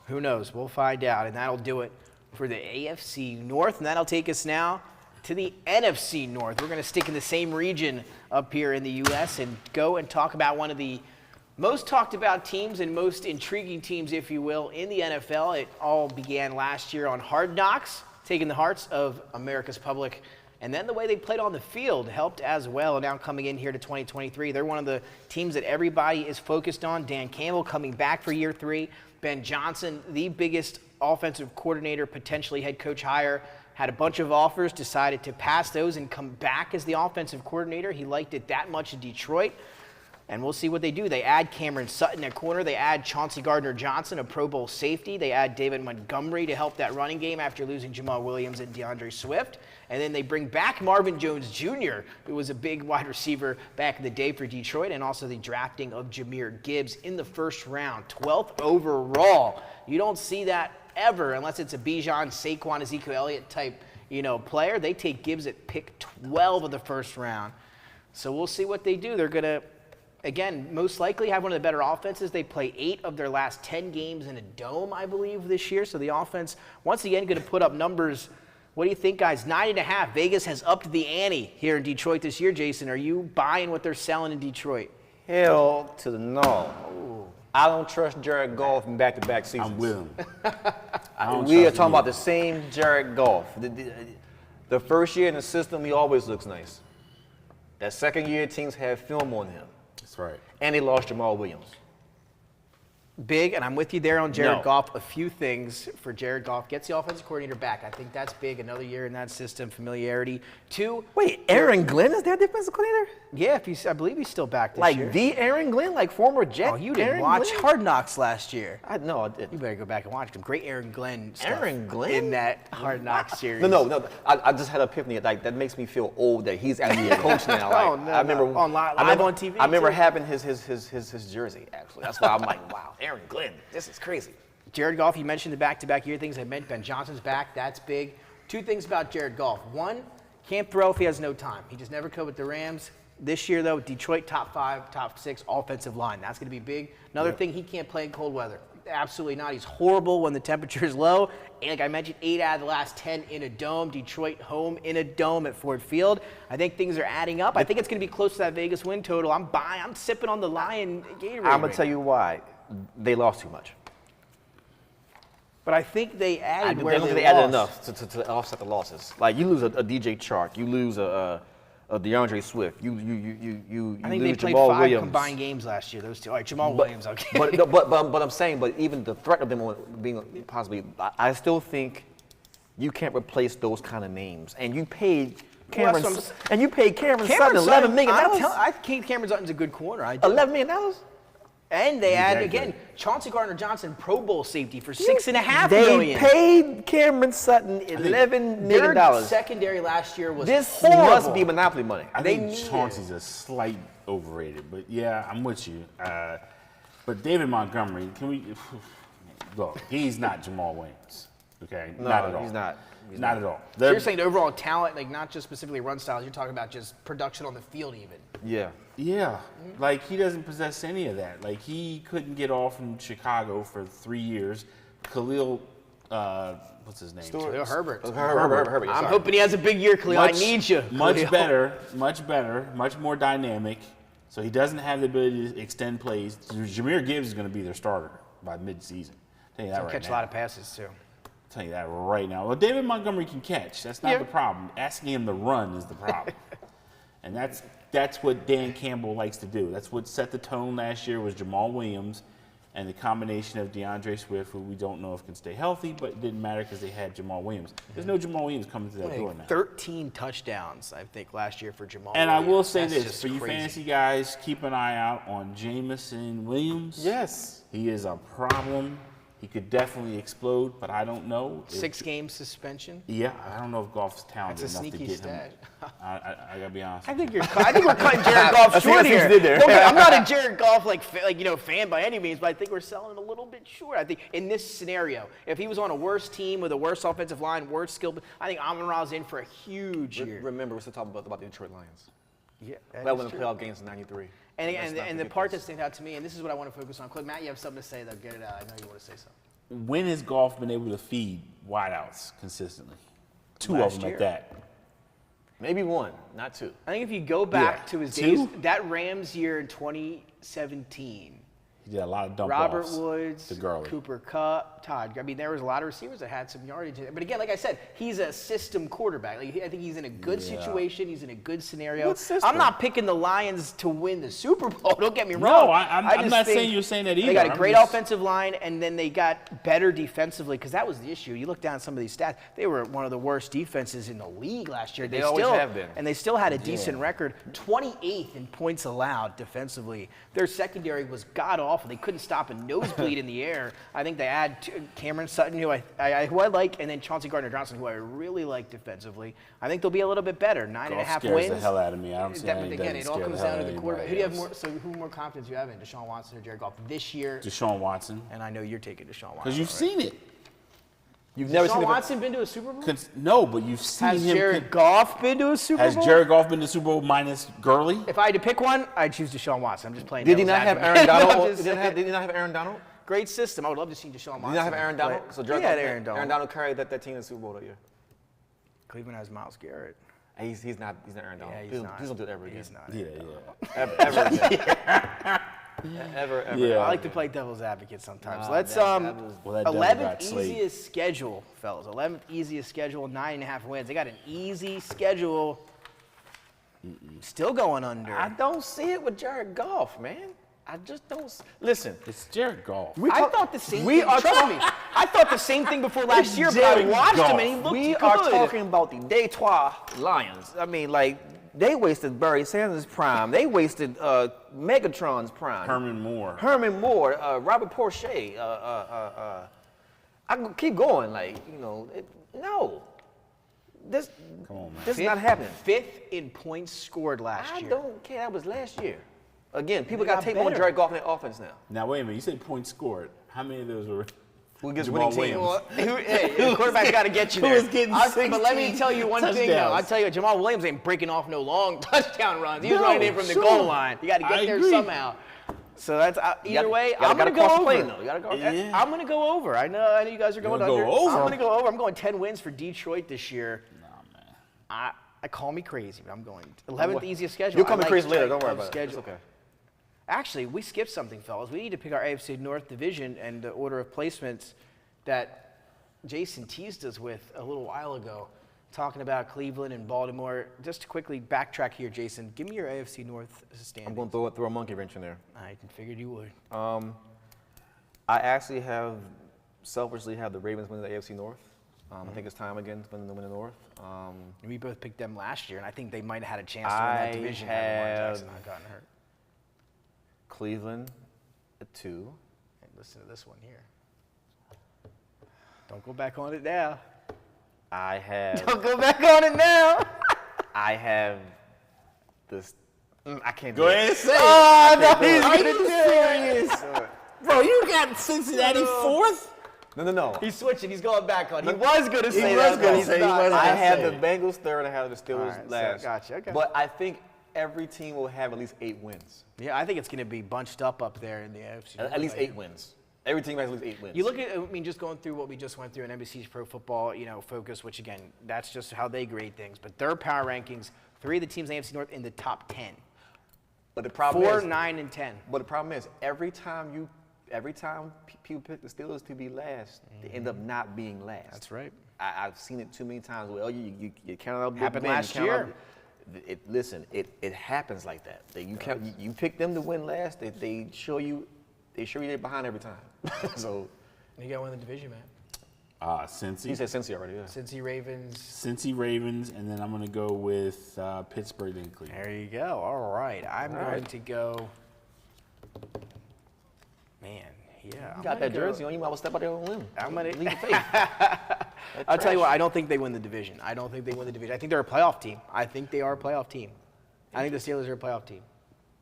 Speaker 2: Who knows? We'll find out, and that'll do it for the AFC North, and that'll take us now to the NFC North. We're going to stick in the same region up here in the U.S. and go and talk about one of the most talked about teams and most intriguing teams, if you will, in the NFL. It all began last year on Hard Knocks, taking the hearts of America's public, and then the way they played on the field helped as well. And now coming in here to 2023, they're one of the teams that everybody is focused on. Dan Campbell coming back for year 3. Ben Johnson, the biggest offensive coordinator, potentially head coach hire, had a bunch of offers, decided to pass those and come back as the offensive coordinator. He liked it that much in Detroit, and we'll see what they do. They add Cameron Sutton at corner. They add Chauncey Gardner-Johnson, a Pro Bowl safety. They add David Montgomery to help that running game after losing Jamal Williams and DeAndre Swift. And then they bring back Marvin Jones Jr., who was a big wide receiver back in the day for Detroit, and also the drafting of Jahmyr Gibbs in the first round, 12th overall. You don't see that ever unless it's a Bijan, Saquon, Ezekiel Elliott type, player. They take Gibbs at pick 12 of the first round. So we'll see what they do. They're going to, again, most likely have one of the better offenses. They play 8 of their last 10 games in a dome, I believe, this year. So the offense, once again, going to put up numbers. What do you think, guys? 9.5. Vegas has upped the ante here in Detroit this year. Jason, are you buying what they're selling in Detroit?
Speaker 3: Hell to the no. I don't trust Jared Goff in back-to-back seasons.
Speaker 4: I'm with him.
Speaker 3: We are talking about the same Jared Goff. The first year in the system, he always looks nice. That second year, teams have film on him.
Speaker 4: That's right.
Speaker 3: And they lost Jamal Williams.
Speaker 2: Big, and I'm with you there on Jared
Speaker 3: No.
Speaker 2: Goff. A few things for Jared Goff. Gets the offensive coordinator back. I think that's big. Another year in that system, familiarity. 2,
Speaker 3: Wait, Aaron Glenn is their defensive coordinator?
Speaker 2: yeah, I believe he's still back this year.
Speaker 3: Like the Aaron Glenn, like former Jet?
Speaker 2: Oh, you didn't
Speaker 3: Aaron
Speaker 2: watch
Speaker 3: Glenn?
Speaker 2: Hard Knocks last year.
Speaker 3: No, I
Speaker 2: You
Speaker 3: didn't.
Speaker 2: better go back and watch some great Aaron Glenn stuff
Speaker 3: Aaron Glenn?
Speaker 2: in that Hard Knocks series.
Speaker 3: No. I just had an epiphany. Like that makes me feel old that he's actually a coach now. Like,
Speaker 2: Oh, no,
Speaker 3: I remember
Speaker 2: no. Live on TV,
Speaker 3: I remember
Speaker 2: too?
Speaker 3: having his jersey actually. That's why I'm like, wow, Aaron Glenn, this is crazy.
Speaker 2: Jared Goff, you mentioned the back-to-back year things. I meant Ben Johnson's back. That's big. 2 things about Jared Goff. 1, can't throw if he has no time. He just never could with the Rams. This year, though, Detroit top 5, top 6 offensive line. That's going to be big. Another thing, he can't play in cold weather. Absolutely not. He's horrible when the temperature is low. And like I mentioned, 8 out of the last 10 in a dome. Detroit home in a dome at Ford Field. I think things are adding up. I think it's going to be close to that Vegas win total. I'm sipping on the Lion Gatorade.
Speaker 3: I'm gonna tell you why. They lost too much.
Speaker 2: But I think they added
Speaker 3: I
Speaker 2: where
Speaker 3: don't think
Speaker 2: they
Speaker 3: they added
Speaker 2: lost.
Speaker 3: enough to offset the losses. Like you lose a DJ Chark, you lose a DeAndre Swift, you
Speaker 2: I think
Speaker 3: lose
Speaker 2: they played
Speaker 3: Jamal
Speaker 2: 5
Speaker 3: Williams.
Speaker 2: combined games last year. Those 2. All right, Jamal Williams. Okay.
Speaker 3: But I'm saying, but even the threat of them being possibly, I still think You can't replace those kind of names. And you paid
Speaker 2: Well,
Speaker 3: Cameron,
Speaker 2: that's what
Speaker 3: and you paid Cameron
Speaker 2: Cameron
Speaker 3: Sutton $11 million.
Speaker 2: I think Cameron Sutton's a good corner. I do.
Speaker 3: $11 million?
Speaker 2: And they add,
Speaker 4: that
Speaker 2: again,
Speaker 4: good.
Speaker 2: Chauncey Gardner-Johnson, Pro Bowl safety for $6.5
Speaker 3: They
Speaker 2: million.
Speaker 3: paid Cameron Sutton $11 million.
Speaker 2: Their secondary last year was
Speaker 3: This
Speaker 2: horrible.
Speaker 3: must be monopoly money.
Speaker 4: I
Speaker 2: They
Speaker 4: think
Speaker 2: need
Speaker 4: Chauncey's a slight overrated, but yeah, I'm with you. But David Montgomery, can we look? He's not Jamal Williams. Okay,
Speaker 3: No,
Speaker 4: not at all.
Speaker 3: he's not. He's
Speaker 4: not at all.
Speaker 2: So you're saying overall talent, like not just specifically run styles, you're talking about just production on the field even.
Speaker 3: Yeah.
Speaker 4: Yeah, like he doesn't possess any of that. Like he couldn't get off in Chicago for 3 years. Khalil, what's his name?
Speaker 2: Khalil Herbert.
Speaker 3: Herbert.
Speaker 2: I'm hoping he has a big year, Khalil. I need you.
Speaker 4: Much
Speaker 2: Khalil.
Speaker 4: better, much more dynamic. So he doesn't have the ability to extend plays. Jahmyr Gibbs is going to be their starter by mid-season. Tell you that
Speaker 2: He'll
Speaker 4: right
Speaker 2: catch
Speaker 4: now.
Speaker 2: a lot of passes too.
Speaker 4: Tell you that right now. Well, David Montgomery can catch. That's not the problem. Asking him to run is the problem. And that's what Dan Campbell likes to do. That's what set the tone last year was Jamal Williams and the combination of DeAndre Swift, who we don't know if can stay healthy, but it didn't matter because they had Jamal Williams. There's no Jamal Williams coming through that door now.
Speaker 2: 13 touchdowns, I think, last year for Jamal
Speaker 4: And I
Speaker 2: Williams.
Speaker 4: will say
Speaker 2: That's
Speaker 4: this,
Speaker 2: just
Speaker 4: for you
Speaker 2: crazy.
Speaker 4: fantasy guys, keep an eye out on Jamison Williams.
Speaker 3: Yes.
Speaker 4: He is a problem. He could definitely explode, but I don't know.
Speaker 2: 6-game suspension.
Speaker 4: Yeah, I don't know if Goff's talented
Speaker 2: That's a
Speaker 4: enough to
Speaker 2: sneaky
Speaker 4: get him. I gotta be honest.
Speaker 2: I think we're cutting Jared Goff
Speaker 3: That's
Speaker 2: short
Speaker 3: what you
Speaker 2: here.
Speaker 3: did there.
Speaker 2: Don't get- I'm not a Jared Goff fan by any means, but I think we're selling it a little bit short. I think in this scenario, if he was on a worse team with a worse offensive line, worse skill, I think Amon-Ra's in for a huge year.
Speaker 3: Remember, we're still talking about the Detroit Lions.
Speaker 2: Yeah,
Speaker 3: That won the playoff games in '93.
Speaker 2: And the part that stands out to me, and this is what I want to focus on. Clint, Matt, you have something to say, though. Get it out. I know you want to say something.
Speaker 4: When has Goff been able to feed wideouts consistently? Two
Speaker 2: Last
Speaker 4: of them
Speaker 2: year.
Speaker 4: at that.
Speaker 3: Maybe one, not two.
Speaker 2: I think if you go back
Speaker 4: Yeah.
Speaker 2: to his
Speaker 4: Two?
Speaker 2: days, that Rams year in 2017,
Speaker 4: He did a lot of dump
Speaker 2: Robert
Speaker 4: offs
Speaker 2: Woods,
Speaker 4: to Gurley.
Speaker 2: Cooper Kupp, Todd. I mean, there was a lot of receivers that had some yardage. But again, like I said, he's a system quarterback. Like, I think he's in a good situation. He's in a good scenario.
Speaker 3: What system?
Speaker 2: I'm not picking the Lions to win the Super Bowl. Don't get me
Speaker 4: No,
Speaker 2: wrong.
Speaker 4: I'm
Speaker 2: just
Speaker 4: not
Speaker 2: think
Speaker 4: saying you're saying that
Speaker 2: They
Speaker 4: either.
Speaker 2: got a
Speaker 4: I'm
Speaker 2: great
Speaker 4: just-
Speaker 2: offensive line, and then they got better defensively because that was the issue. You look down at some of these stats; they were one of the worst defenses in the league last year.
Speaker 3: They always
Speaker 2: still
Speaker 3: have been.
Speaker 2: and they still had a decent record, 28th in points allowed defensively. Their secondary was god awful. They couldn't stop a nosebleed in the air. I think they add Cameron Sutton, who I like, and then Chauncey Gardner-Johnson, who I really like defensively. I think they'll be a little bit better. 9.5
Speaker 4: Goff scares
Speaker 2: wins.
Speaker 4: the hell out of me. I don't see
Speaker 2: That,
Speaker 4: how
Speaker 2: but
Speaker 4: he
Speaker 2: again,
Speaker 4: doesn't
Speaker 2: it all
Speaker 4: scare
Speaker 2: comes
Speaker 4: the hell
Speaker 2: down
Speaker 4: out
Speaker 2: to
Speaker 4: of
Speaker 2: the quarterback. Who
Speaker 4: anybody
Speaker 2: do you have
Speaker 4: else.
Speaker 2: more? So who more confidence do you have in, Deshaun Watson or Jared Goff this year?
Speaker 4: Deshaun Watson.
Speaker 2: And I know you're taking Deshaun Watson.
Speaker 4: Because you've
Speaker 2: right?
Speaker 4: seen it.
Speaker 3: You've never
Speaker 2: Deshaun
Speaker 3: seen
Speaker 2: Watson been to a Super Bowl?
Speaker 4: No, but you've seen
Speaker 2: Has
Speaker 4: him.
Speaker 2: Jared Goff been to a Super
Speaker 4: Has
Speaker 2: Bowl?
Speaker 4: Jared Goff been to the Super Bowl minus Gurley?
Speaker 2: If I had to pick one, I'd choose Deshaun Watson. I'm just playing.
Speaker 3: Did he
Speaker 2: devil's
Speaker 3: not have
Speaker 2: advocate.
Speaker 3: Aaron
Speaker 2: I'm
Speaker 3: Donald?
Speaker 2: just
Speaker 3: Did he not have Aaron Donald?
Speaker 2: Great system. I would love to see Deshaun Watson.
Speaker 3: Did he not have Aaron Donald?
Speaker 2: but
Speaker 3: So
Speaker 2: he
Speaker 3: Jared
Speaker 2: had
Speaker 3: Goff-
Speaker 2: Aaron Donald.
Speaker 3: Aaron Donald carried that team to the Super Bowl that year.
Speaker 2: Cleveland has Myles Garrett.
Speaker 3: He's not Aaron Donald.
Speaker 2: Yeah, he's not.
Speaker 3: Please don't do it ever again.
Speaker 2: He's not.
Speaker 4: Yeah.
Speaker 3: Ever again. Ever.
Speaker 4: Yeah.
Speaker 2: I like to play devil's advocate sometimes.
Speaker 3: Nah,
Speaker 2: Let's
Speaker 3: that was-
Speaker 4: Well, that devil
Speaker 2: 11th
Speaker 4: got slayed.
Speaker 2: easiest schedule, fellas. 11th easiest schedule, 9.5 wins. They got an easy schedule. Still going under.
Speaker 3: I don't see it with Jared Goff, man. I just don't. Listen,
Speaker 4: It's Jared Goff.
Speaker 2: I thought the same
Speaker 3: we
Speaker 2: thing.
Speaker 3: are
Speaker 2: Trust
Speaker 3: talking-
Speaker 2: me. I thought the same thing before last year, but I
Speaker 4: Jared
Speaker 2: watched
Speaker 4: Goff.
Speaker 2: him and he looked
Speaker 3: we
Speaker 2: good.
Speaker 3: are talking about the Detroit Lions. I mean, like, they wasted Barry Sanders' prime. They wasted Megatron's prime.
Speaker 4: Herman Moore.
Speaker 3: Robert Porsche. I can keep going. Like, no. This
Speaker 4: Come on, man.
Speaker 3: is not happening.
Speaker 2: 5th in points scored last
Speaker 3: I
Speaker 2: year.
Speaker 3: don't care. That was last year. Again, people
Speaker 2: They
Speaker 3: got
Speaker 2: got
Speaker 3: to take more
Speaker 2: better.
Speaker 3: Jared Goff in their offense now.
Speaker 4: Now, wait a minute. You said points scored. How many of those were
Speaker 3: Against
Speaker 4: Jamal
Speaker 3: winning teams.
Speaker 4: Williams?
Speaker 2: Hey, the quarterback's got to get you
Speaker 4: Who
Speaker 2: there.
Speaker 4: was getting
Speaker 2: But let me
Speaker 4: 16
Speaker 2: tell you one thing, though.
Speaker 4: touchdowns?
Speaker 2: I'll tell you, Jamal Williams ain't breaking off no long touchdown runs. He was
Speaker 4: No,
Speaker 2: running in from the
Speaker 4: sure.
Speaker 2: goal line. You got to get
Speaker 4: I
Speaker 2: there
Speaker 4: agree.
Speaker 2: somehow. So that's either way. I'm
Speaker 3: gotta
Speaker 2: going to go
Speaker 3: cross the
Speaker 2: over.
Speaker 3: plane, though. You gotta go.
Speaker 4: Yeah.
Speaker 2: I'm going to go over. I know you guys are going
Speaker 4: gonna
Speaker 2: under.
Speaker 4: go over?
Speaker 2: I'm going to go over. I'm going 10 wins for Detroit this year.
Speaker 4: Nah, man.
Speaker 2: I call me crazy, but I'm going 11th easiest schedule.
Speaker 3: You'll call me
Speaker 2: I like
Speaker 3: crazy later.
Speaker 2: strength
Speaker 3: Don't worry
Speaker 2: of
Speaker 3: about it.
Speaker 2: schedule.
Speaker 3: It's okay.
Speaker 2: Actually, we skipped something, fellas. We need to pick our AFC North division and the order of placements that Jason teased us with a little while ago, talking about Cleveland and Baltimore. Just to quickly backtrack here, Jason, give me your AFC North standing.
Speaker 3: I'm going to throw a monkey wrench in there.
Speaker 2: I figured you would.
Speaker 3: I actually selfishly have the Ravens winning the AFC North. I think it's time again to win the North.
Speaker 2: We both picked them last year, and I think they might have had a chance to win that division had Lamar Jackson not gotten hurt.
Speaker 3: Cleveland at 2.
Speaker 2: And listen to this one here. Don't go back on it now.
Speaker 3: I have.
Speaker 2: Don't go back on it now.
Speaker 3: I have this. I can't.
Speaker 4: Go ahead and say it.
Speaker 2: Oh, no, he's
Speaker 4: Are
Speaker 2: gonna
Speaker 4: you
Speaker 2: do
Speaker 4: serious?
Speaker 2: it.
Speaker 4: Bro, you got Cincinnati 4th?
Speaker 3: No.
Speaker 2: He's switching. He's going back on. He was going to say
Speaker 4: He
Speaker 2: that.
Speaker 4: was gonna
Speaker 2: but
Speaker 4: say
Speaker 2: he's
Speaker 4: he
Speaker 2: not.
Speaker 4: wasn't.
Speaker 3: I have
Speaker 4: say
Speaker 3: the
Speaker 4: it.
Speaker 3: Bengals 3rd. I have the Steelers
Speaker 2: All right,
Speaker 3: last.
Speaker 2: so gotcha, okay.
Speaker 3: But I think every team will have at least 8 wins.
Speaker 2: Yeah, I think it's going to be bunched up there in the AFC.
Speaker 3: At least 8 wins. Every team has at least 8 wins.
Speaker 2: You look at, just going through what we just went through in NBC's Pro Football, Focus, which again, that's just how they grade things. But their power rankings, 3 of the teams in the AFC North in the top 10.
Speaker 3: But the problem
Speaker 2: 4,
Speaker 3: is
Speaker 2: 9, and 10.
Speaker 3: But the problem is every time people pick the Steelers to be last, they end up not being last.
Speaker 2: That's right.
Speaker 3: I've seen it too many times. Well, you count out.
Speaker 2: Happened last year.
Speaker 3: It happens like that. You pick them to win last. They show you they're behind every time. So
Speaker 2: You got to win the division, man.
Speaker 4: Cincy.
Speaker 3: you said Cincy already. Yeah.
Speaker 2: Cincy Ravens.
Speaker 4: Cincy Ravens, and then I'm going to go with Pittsburgh and Cleveland.
Speaker 2: There you go. All right. I'm going to go. Man, yeah.
Speaker 3: You got that jersey on. You might well step out there and win.
Speaker 2: I'm gonna.
Speaker 3: Leave the faith.
Speaker 2: I'll tell you what. I don't think they win the division. I think they're a playoff team. I think they are a playoff team. I think the Steelers are a playoff team.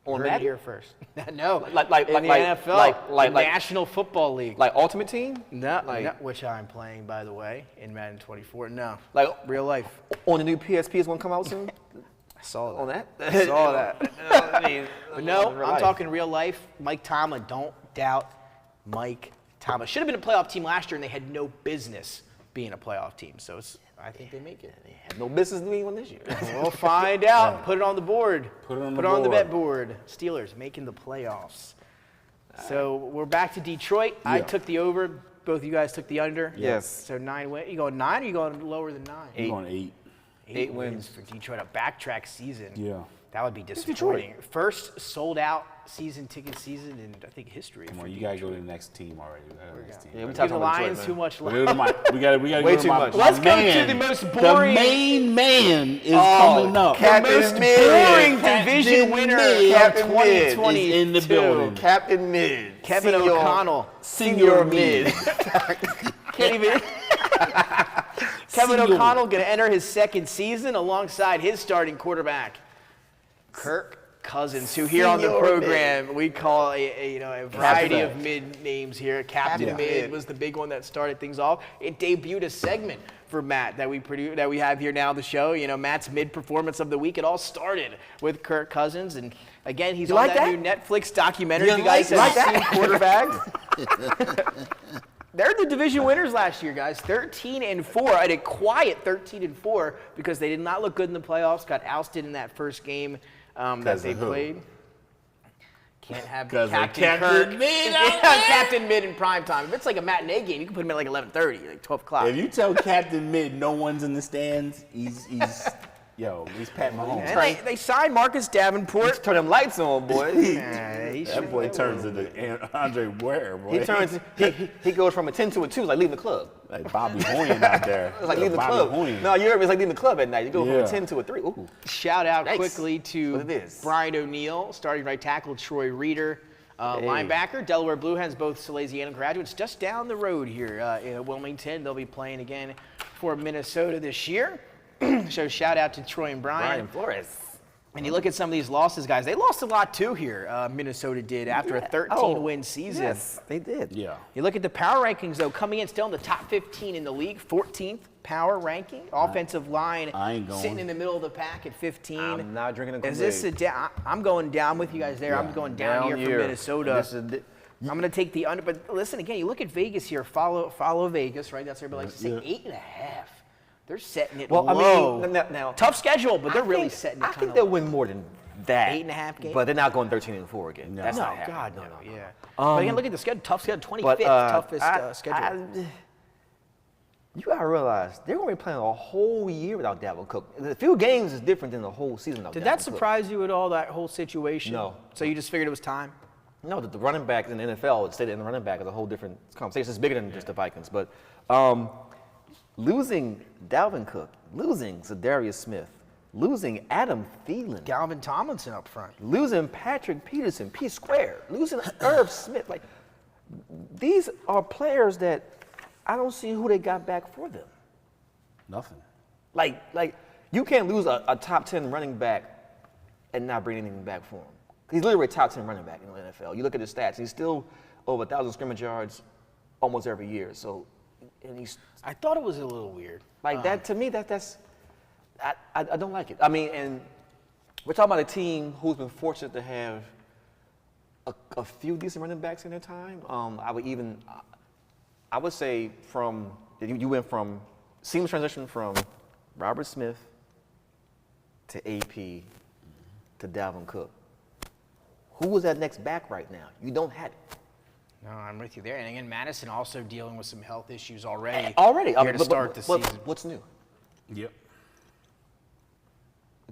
Speaker 3: On
Speaker 2: Heard it
Speaker 3: Madden?
Speaker 2: here first. No,
Speaker 3: Like
Speaker 2: in the NFL,
Speaker 3: like
Speaker 2: National Football League.
Speaker 3: Like Ultimate Team?
Speaker 2: No,
Speaker 3: like-
Speaker 2: which I'm playing, by the way, in Madden 24. No,
Speaker 3: Like
Speaker 2: real life.
Speaker 3: on the new PSP is going to come out soon.
Speaker 2: I saw that.
Speaker 3: On that?
Speaker 2: I saw that.
Speaker 3: I mean,
Speaker 2: But no,
Speaker 3: real
Speaker 2: I'm
Speaker 3: life.
Speaker 2: talking real life. Mike Tomlin, don't doubt Mike Tomlin. Should have been a playoff team last year, and they had no business being a playoff team. So I think they make it.
Speaker 3: They have no business doing one this year.
Speaker 2: We'll find out. Put it on the board.
Speaker 4: Put it on
Speaker 2: Put
Speaker 4: the
Speaker 2: it on the
Speaker 4: board.
Speaker 2: bet board. Steelers making the playoffs. So we're back to Detroit. I
Speaker 4: Yeah.
Speaker 2: took the over. Both of you guys took the under.
Speaker 3: Yes.
Speaker 2: So 9 wins. You going 9 or you going lower than 9?
Speaker 4: I'm going 8.
Speaker 2: 8 wins for Detroit. A backtrack season.
Speaker 4: Yeah.
Speaker 2: That would be disappointing. First sold out season ticket season in, I think, history.
Speaker 4: Come
Speaker 2: for
Speaker 4: on, you got to go
Speaker 2: Detroit.
Speaker 4: to the next team already. We gotta go to the next team.
Speaker 3: Yeah, we
Speaker 2: Give
Speaker 3: talked
Speaker 2: the
Speaker 3: about
Speaker 2: Lions
Speaker 3: Detroit,
Speaker 2: too
Speaker 3: man.
Speaker 2: much love.
Speaker 4: We got to
Speaker 3: Way
Speaker 4: go
Speaker 3: too
Speaker 4: to my,
Speaker 3: much.
Speaker 2: Let's
Speaker 4: my
Speaker 2: go
Speaker 4: man.
Speaker 2: to the most boring.
Speaker 4: The main man is coming up.
Speaker 3: Captain
Speaker 2: The most
Speaker 3: Mid.
Speaker 2: boring
Speaker 4: Captain
Speaker 2: division winner
Speaker 4: Mid.
Speaker 2: of
Speaker 3: Captain Mid is
Speaker 2: 2022.
Speaker 4: in the building.
Speaker 3: Captain Mid.
Speaker 2: Kevin
Speaker 3: Senior-
Speaker 2: O'Connell.
Speaker 3: Senior Mid.
Speaker 2: Can't even. Kevin
Speaker 4: Senior.
Speaker 2: O'Connell going to enter his second season alongside his starting quarterback, Kirk Cousins, who here on the
Speaker 3: Senior
Speaker 2: program we call a variety
Speaker 3: Captain
Speaker 2: of mid names here. Captain
Speaker 3: Yeah.
Speaker 2: Mid was the big one that started things off. It debuted a segment for Matt that we have here now. The show, Matt's mid performance of the week. It all started with Kirk Cousins, and again he's
Speaker 3: You
Speaker 2: on
Speaker 3: like
Speaker 2: that
Speaker 3: that?
Speaker 2: new Netflix documentary.
Speaker 3: You
Speaker 2: You guys
Speaker 3: like
Speaker 2: have
Speaker 3: that?
Speaker 2: seen quarterbacks. They're the division winners last year, guys. 13-4, and a quiet 13-4 because they did not look good in the playoffs. Got ousted in that first game that they
Speaker 4: of who?
Speaker 2: played. Can't have
Speaker 4: 'Cause of
Speaker 2: Captain
Speaker 4: Captain
Speaker 2: Kirk.
Speaker 4: Mid
Speaker 2: Yeah,
Speaker 4: out there.
Speaker 2: Captain Mid in prime time. If it's like a matinee game, you can put him at like 11:30, like 12 o'clock.
Speaker 4: If you tell Captain Mid no one's in the stands, he's Pat Mahomes.
Speaker 2: And they signed Marcus Davenport.
Speaker 3: Turn them lights on, boy.
Speaker 4: That boy turns into Andre Ware, boy.
Speaker 3: He goes from a 10 to a 2, like leaving the club.
Speaker 4: like Bobby Hoyen out there.
Speaker 3: It's like leaving the
Speaker 4: Bobby
Speaker 3: club.
Speaker 4: Hoyen.
Speaker 3: No, you heard me. It's like leaving the club at night. You go from
Speaker 4: Yeah.
Speaker 3: a 10 to a 3. Ooh.
Speaker 2: Shout out
Speaker 3: Yikes.
Speaker 2: quickly to
Speaker 3: What it is.
Speaker 2: Brian O'Neill, starting right tackle, Troy Reeder, linebacker, Delaware Blue Hens, both Salesiana graduates, just down the road here in Wilmington. They'll be playing again for Minnesota this year. So shout out to Troy and
Speaker 3: Brian Flores.
Speaker 2: And you look at some of these losses, guys. They lost a lot too here. Minnesota did after a 13-win season.
Speaker 3: Yes, they did.
Speaker 4: Yeah.
Speaker 2: You look at the power rankings, though, coming in still in the top 15 in the league, 14th power ranking. Offensive line
Speaker 4: I ain't going.
Speaker 2: sitting in the middle of the pack at 15.
Speaker 3: I'm not drinking a
Speaker 2: Is this I'm going down with you guys there. I'm going down here for Minnesota. I'm going to take the under. But listen, again, you look at Vegas here. Follow Vegas, right? That's what everybody likes to say. 8.5. They're setting it
Speaker 3: Well,
Speaker 2: low.
Speaker 3: I mean, now
Speaker 2: Tough schedule, but they're really
Speaker 3: think-
Speaker 2: setting it
Speaker 3: I
Speaker 2: kind
Speaker 3: think
Speaker 2: of
Speaker 3: they'll
Speaker 2: low.
Speaker 3: win more than that.
Speaker 2: 8.5 games?
Speaker 3: But they're not going 13-4 again.
Speaker 4: No.
Speaker 3: That's
Speaker 2: No,
Speaker 3: not happening.
Speaker 2: God, no, yeah. But again, look at the schedule. Tough schedule, 25th
Speaker 3: But
Speaker 2: toughest schedule.
Speaker 3: You gotta realize they're gonna be playing a whole year without Dalvin Cook. A few games is different than the whole season without
Speaker 2: Did
Speaker 3: Dalvin
Speaker 2: that
Speaker 3: Cook.
Speaker 2: surprise you at all, that whole situation?
Speaker 3: No.
Speaker 2: So you just figured it was time?
Speaker 3: No, the running back in the NFL, stayed in the running back is a whole different conversation. It's bigger than just the Vikings. But losing Dalvin Cook, losing Zadarius Smith, losing Adam Thielen,
Speaker 2: Galvin Tomlinson up front.
Speaker 3: losing Patrick Peterson, P Square, losing Irv Smith. Like, these are players that I don't see who they got back for them.
Speaker 4: Nothing.
Speaker 3: Like you can't lose a top 10 running back and not bring anything back for him. He's literally a top 10 running back in the NFL. You look at his stats, he's still over 1,000 scrimmage yards almost every year. So, and he's
Speaker 2: I thought it was a little weird.
Speaker 3: like that. To me, I don't like it. I mean, and we're talking about a team who's been fortunate to have a few decent running backs in their time. I would say you went from seamless transition from Robert Smith to AP to Dalvin Cook. Who was that next back right now? You don't have it.
Speaker 2: No, I'm with you there. And again, Madison also dealing with some health issues already.
Speaker 3: Here
Speaker 2: to start the season.
Speaker 3: What's new?
Speaker 4: Yep.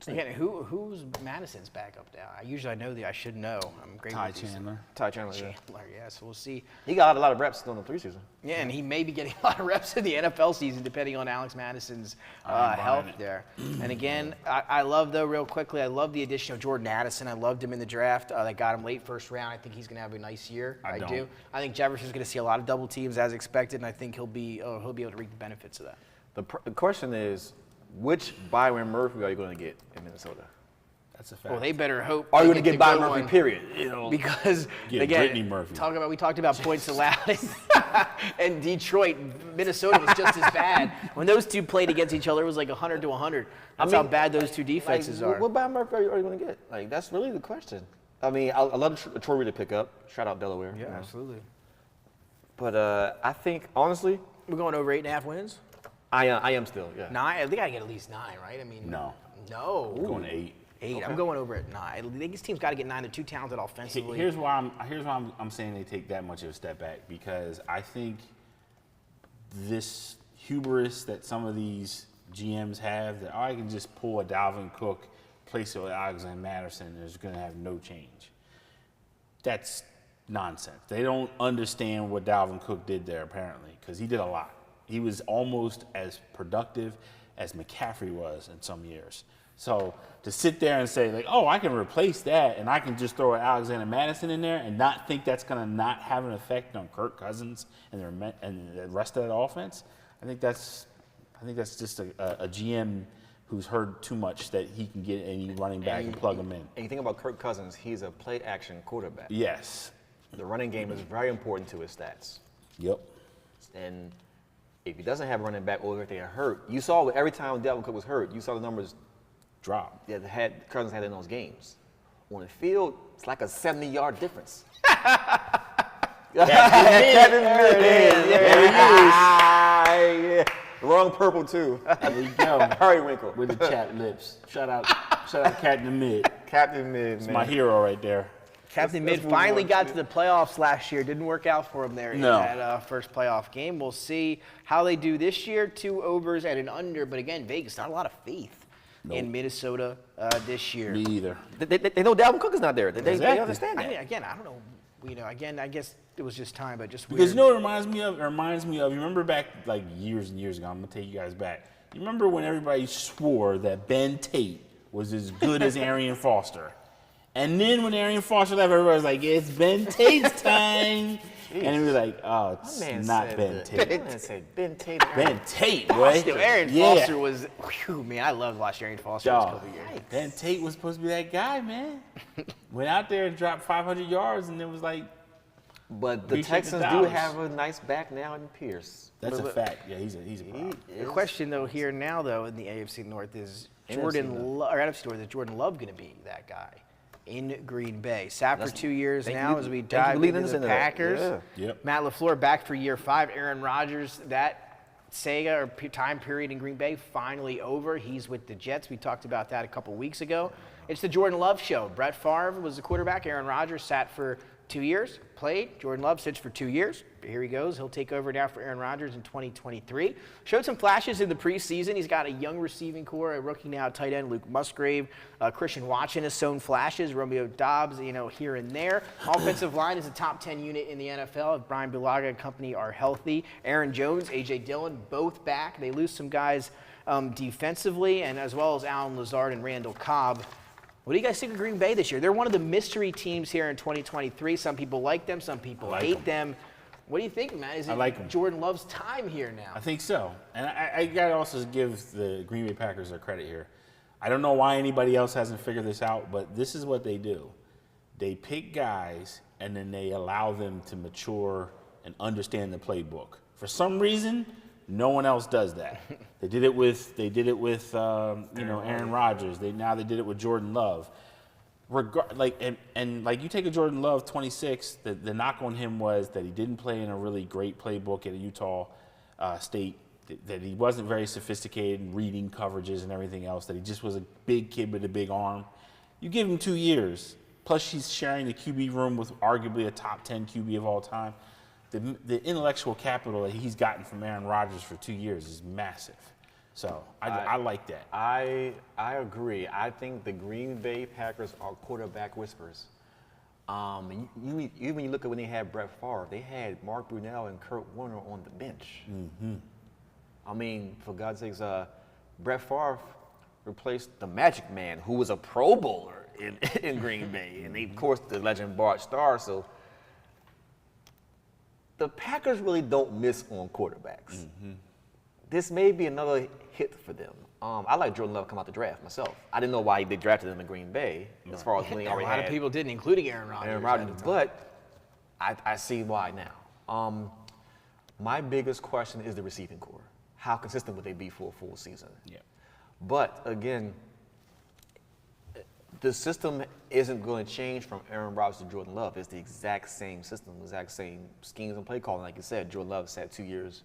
Speaker 2: Again, who's Madison's backup now? I know I should know. I'm great
Speaker 4: Ty
Speaker 2: with these.
Speaker 4: Chandler.
Speaker 3: Ty Chandler. Yeah.
Speaker 2: Chandler, yes, we'll see.
Speaker 3: He got a lot of reps during the preseason.
Speaker 2: Yeah, and he may be getting a lot of reps in the NFL season, depending on Alex Madison's health there. And again, I love, though, real quickly, I love the addition of Jordan Addison. I loved him in the draft. They got him late first round. I think he's going to have a nice year. I do. I think Jefferson's going to see a lot of double teams as expected, and I think he'll be able to reap the benefits of that.
Speaker 3: The question is, which Byron Murphy are you going to get in Minnesota?
Speaker 4: That's a fact.
Speaker 2: Well, they better hope.
Speaker 3: Are you
Speaker 2: they
Speaker 3: going to get
Speaker 2: the
Speaker 3: Byron
Speaker 2: good
Speaker 3: Murphy,
Speaker 2: one,
Speaker 3: period? You know,
Speaker 2: because,
Speaker 4: Yeah,
Speaker 2: again,
Speaker 4: Brittany Murphy.
Speaker 2: we talked about points allowed, and Detroit, Minnesota was just as bad. When those two played against each other, it was like 100 to 100. That's how bad those two defenses are.
Speaker 3: What Byron Murphy are you going to get? Like, that's really the question. I mean, I love Troy Reed to pick up. Shout out Delaware.
Speaker 2: Yeah,
Speaker 3: you know.
Speaker 2: absolutely.
Speaker 3: But I think, honestly,
Speaker 2: We're going over 8.5 wins?
Speaker 3: I am still, yeah.
Speaker 2: 9? I think I get at least 9, right? I mean,
Speaker 4: No.
Speaker 2: No.
Speaker 4: Going to 8.
Speaker 2: 8.
Speaker 3: Okay.
Speaker 2: I'm going over at 9. I think this team's got to get 9. They're too talented offensively.
Speaker 4: Here's why I'm saying they take that much of a step back, because I think this hubris that some of these GMs have, that I can just pull a Dalvin Cook, place it with Alexander Madison, and it's going to have no change. That's nonsense. They don't understand what Dalvin Cook did there, apparently, because he did a lot. He was almost as productive as McCaffrey was in some years. So to sit there and say, like, oh, I can replace that and I can just throw Alexander Madison in there and not think that's going to not have an effect on Kirk Cousins and the rest of that offense, I think that's just a GM who's heard too much that he can get any running back and plug him in.
Speaker 3: And you think about Kirk Cousins, he's a play-action quarterback.
Speaker 4: Yes.
Speaker 3: The running game is very important to his stats.
Speaker 4: Yep.
Speaker 3: And if he doesn't have a running back or if they are hurt, you saw every time Dalvin Cook was hurt, you saw the numbers
Speaker 4: Drop.
Speaker 3: that Cousins had in those games. On the field, it's like a 70-yard difference.
Speaker 4: There
Speaker 3: Yeah. Wrong purple, too.
Speaker 4: you go.
Speaker 3: Periwinkle.
Speaker 4: With the chapped lips. Shout out Captain Mid.
Speaker 3: Captain Mid,
Speaker 4: It's
Speaker 3: man.
Speaker 4: my hero right there.
Speaker 2: Captain
Speaker 3: Let's
Speaker 2: Mid
Speaker 3: move
Speaker 2: finally
Speaker 3: on
Speaker 2: got
Speaker 3: to
Speaker 2: to the playoffs last year. Didn't work out for him there in that first playoff game. We'll see how they do this year. 2 overs and an under. But again, Vegas, not a lot of faith in Minnesota this year.
Speaker 4: Me either.
Speaker 3: They know Dalvin Cook is not there. They
Speaker 4: Exactly.
Speaker 3: understand
Speaker 2: I
Speaker 3: that.
Speaker 2: mean, again, I don't know. Again, I guess it was just time, but just weird.
Speaker 4: Because you know what it reminds me of? It reminds me of, you remember back like years and years ago, I'm going to take you guys back. You remember when everybody swore that Ben Tate was as good as Arian Foster? And then when Arian Foster left, everybody was like, it's Ben Tate's time. And we were like, oh, it's not Ben Tate.
Speaker 3: That man said Ben Tate.
Speaker 4: Ben Tate, boy.
Speaker 2: Still, Arian Foster was, man, I loved watching Arian Foster this
Speaker 4: Dog,
Speaker 2: couple of years.
Speaker 4: Ben Tate was supposed to be that guy, man. Went out there and dropped 500 yards, and it was like,
Speaker 3: But the
Speaker 4: Appreciate the
Speaker 3: Texans do
Speaker 4: dollars.
Speaker 3: have a nice back now in Pierce.
Speaker 4: that's a fact. Yeah, he's a problem.
Speaker 2: The question, though, here now, though, in the AFC North is NFC North, is Jordan Love going to be that guy in Green Bay? Sat for 2 years now as we dive into the Packers.
Speaker 3: Yeah.
Speaker 4: Yep.
Speaker 2: Matt LaFleur back for year 5. Aaron Rodgers, that saga or time period in Green Bay finally over. He's with the Jets. We talked about that a couple weeks ago. It's the Jordan Love show. Brett Favre was the quarterback. Aaron Rodgers sat for 2 years, played. Jordan Love sits for 2 years. Here he goes. He'll take over now for Aaron Rodgers in 2023. Showed some flashes in the preseason. He's got a young receiving core, a rookie now, tight end Luke Musgrave. Christian Watson has shown flashes. Romeo Dobbs, here and there. Offensive line is a top 10 unit in the NFL. If Brian Bulaga and company are healthy. Aaron Jones, A.J. Dillon, both back. They lose some guys defensively, and as well as Allen Lazard and Randall Cobb. What do you guys think of Green Bay this year? They're one of the mystery teams here in 2023. Some people like them, some people hate them. What do you think, man? Is it Jordan Love's time here now?
Speaker 4: I think so. And I got to also give the Green Bay Packers their credit here. I don't know why anybody else hasn't figured this out, but this is what they do. They pick guys, and then they allow them to mature and understand the playbook. For some reason, no one else does that. They did it with Aaron Rodgers. Now they did it with Jordan Love. Like you take a Jordan Love 26, the knock on him was that he didn't play in a really great playbook at Utah State, that he wasn't very sophisticated in reading coverages and everything else, that he just was a big kid with a big arm. You give him 2 years, plus he's sharing the QB room with arguably a top 10 QB of all time. The intellectual capital that he's gotten from Aaron Rodgers for 2 years is massive. So I like that.
Speaker 3: I agree. I think the Green Bay Packers are quarterback whisperers. Even when you look at when they had Brett Favre, they had Mark Brunell and Kurt Warner on the bench. Mm-hmm. I mean, for God's sakes, Brett Favre replaced the Magic Man, who was a Pro Bowler in Green Bay, and of course the legend Bart Starr. So the Packers really don't miss on quarterbacks. Mm-hmm. This may be another hit for them. I like Jordan Love come out the draft myself. I didn't know why they drafted him in Green Bay, as far as when he already had.
Speaker 2: A lot of people didn't, including Aaron Rodgers.
Speaker 3: But I see why now. My biggest question is the receiving core. How consistent would they be for a full season?
Speaker 4: Yeah.
Speaker 3: But again, the system isn't going to change from Aaron Rodgers to Jordan Love. It's the exact same system, the exact same schemes and play calling. Like you said, Jordan Love sat 2 years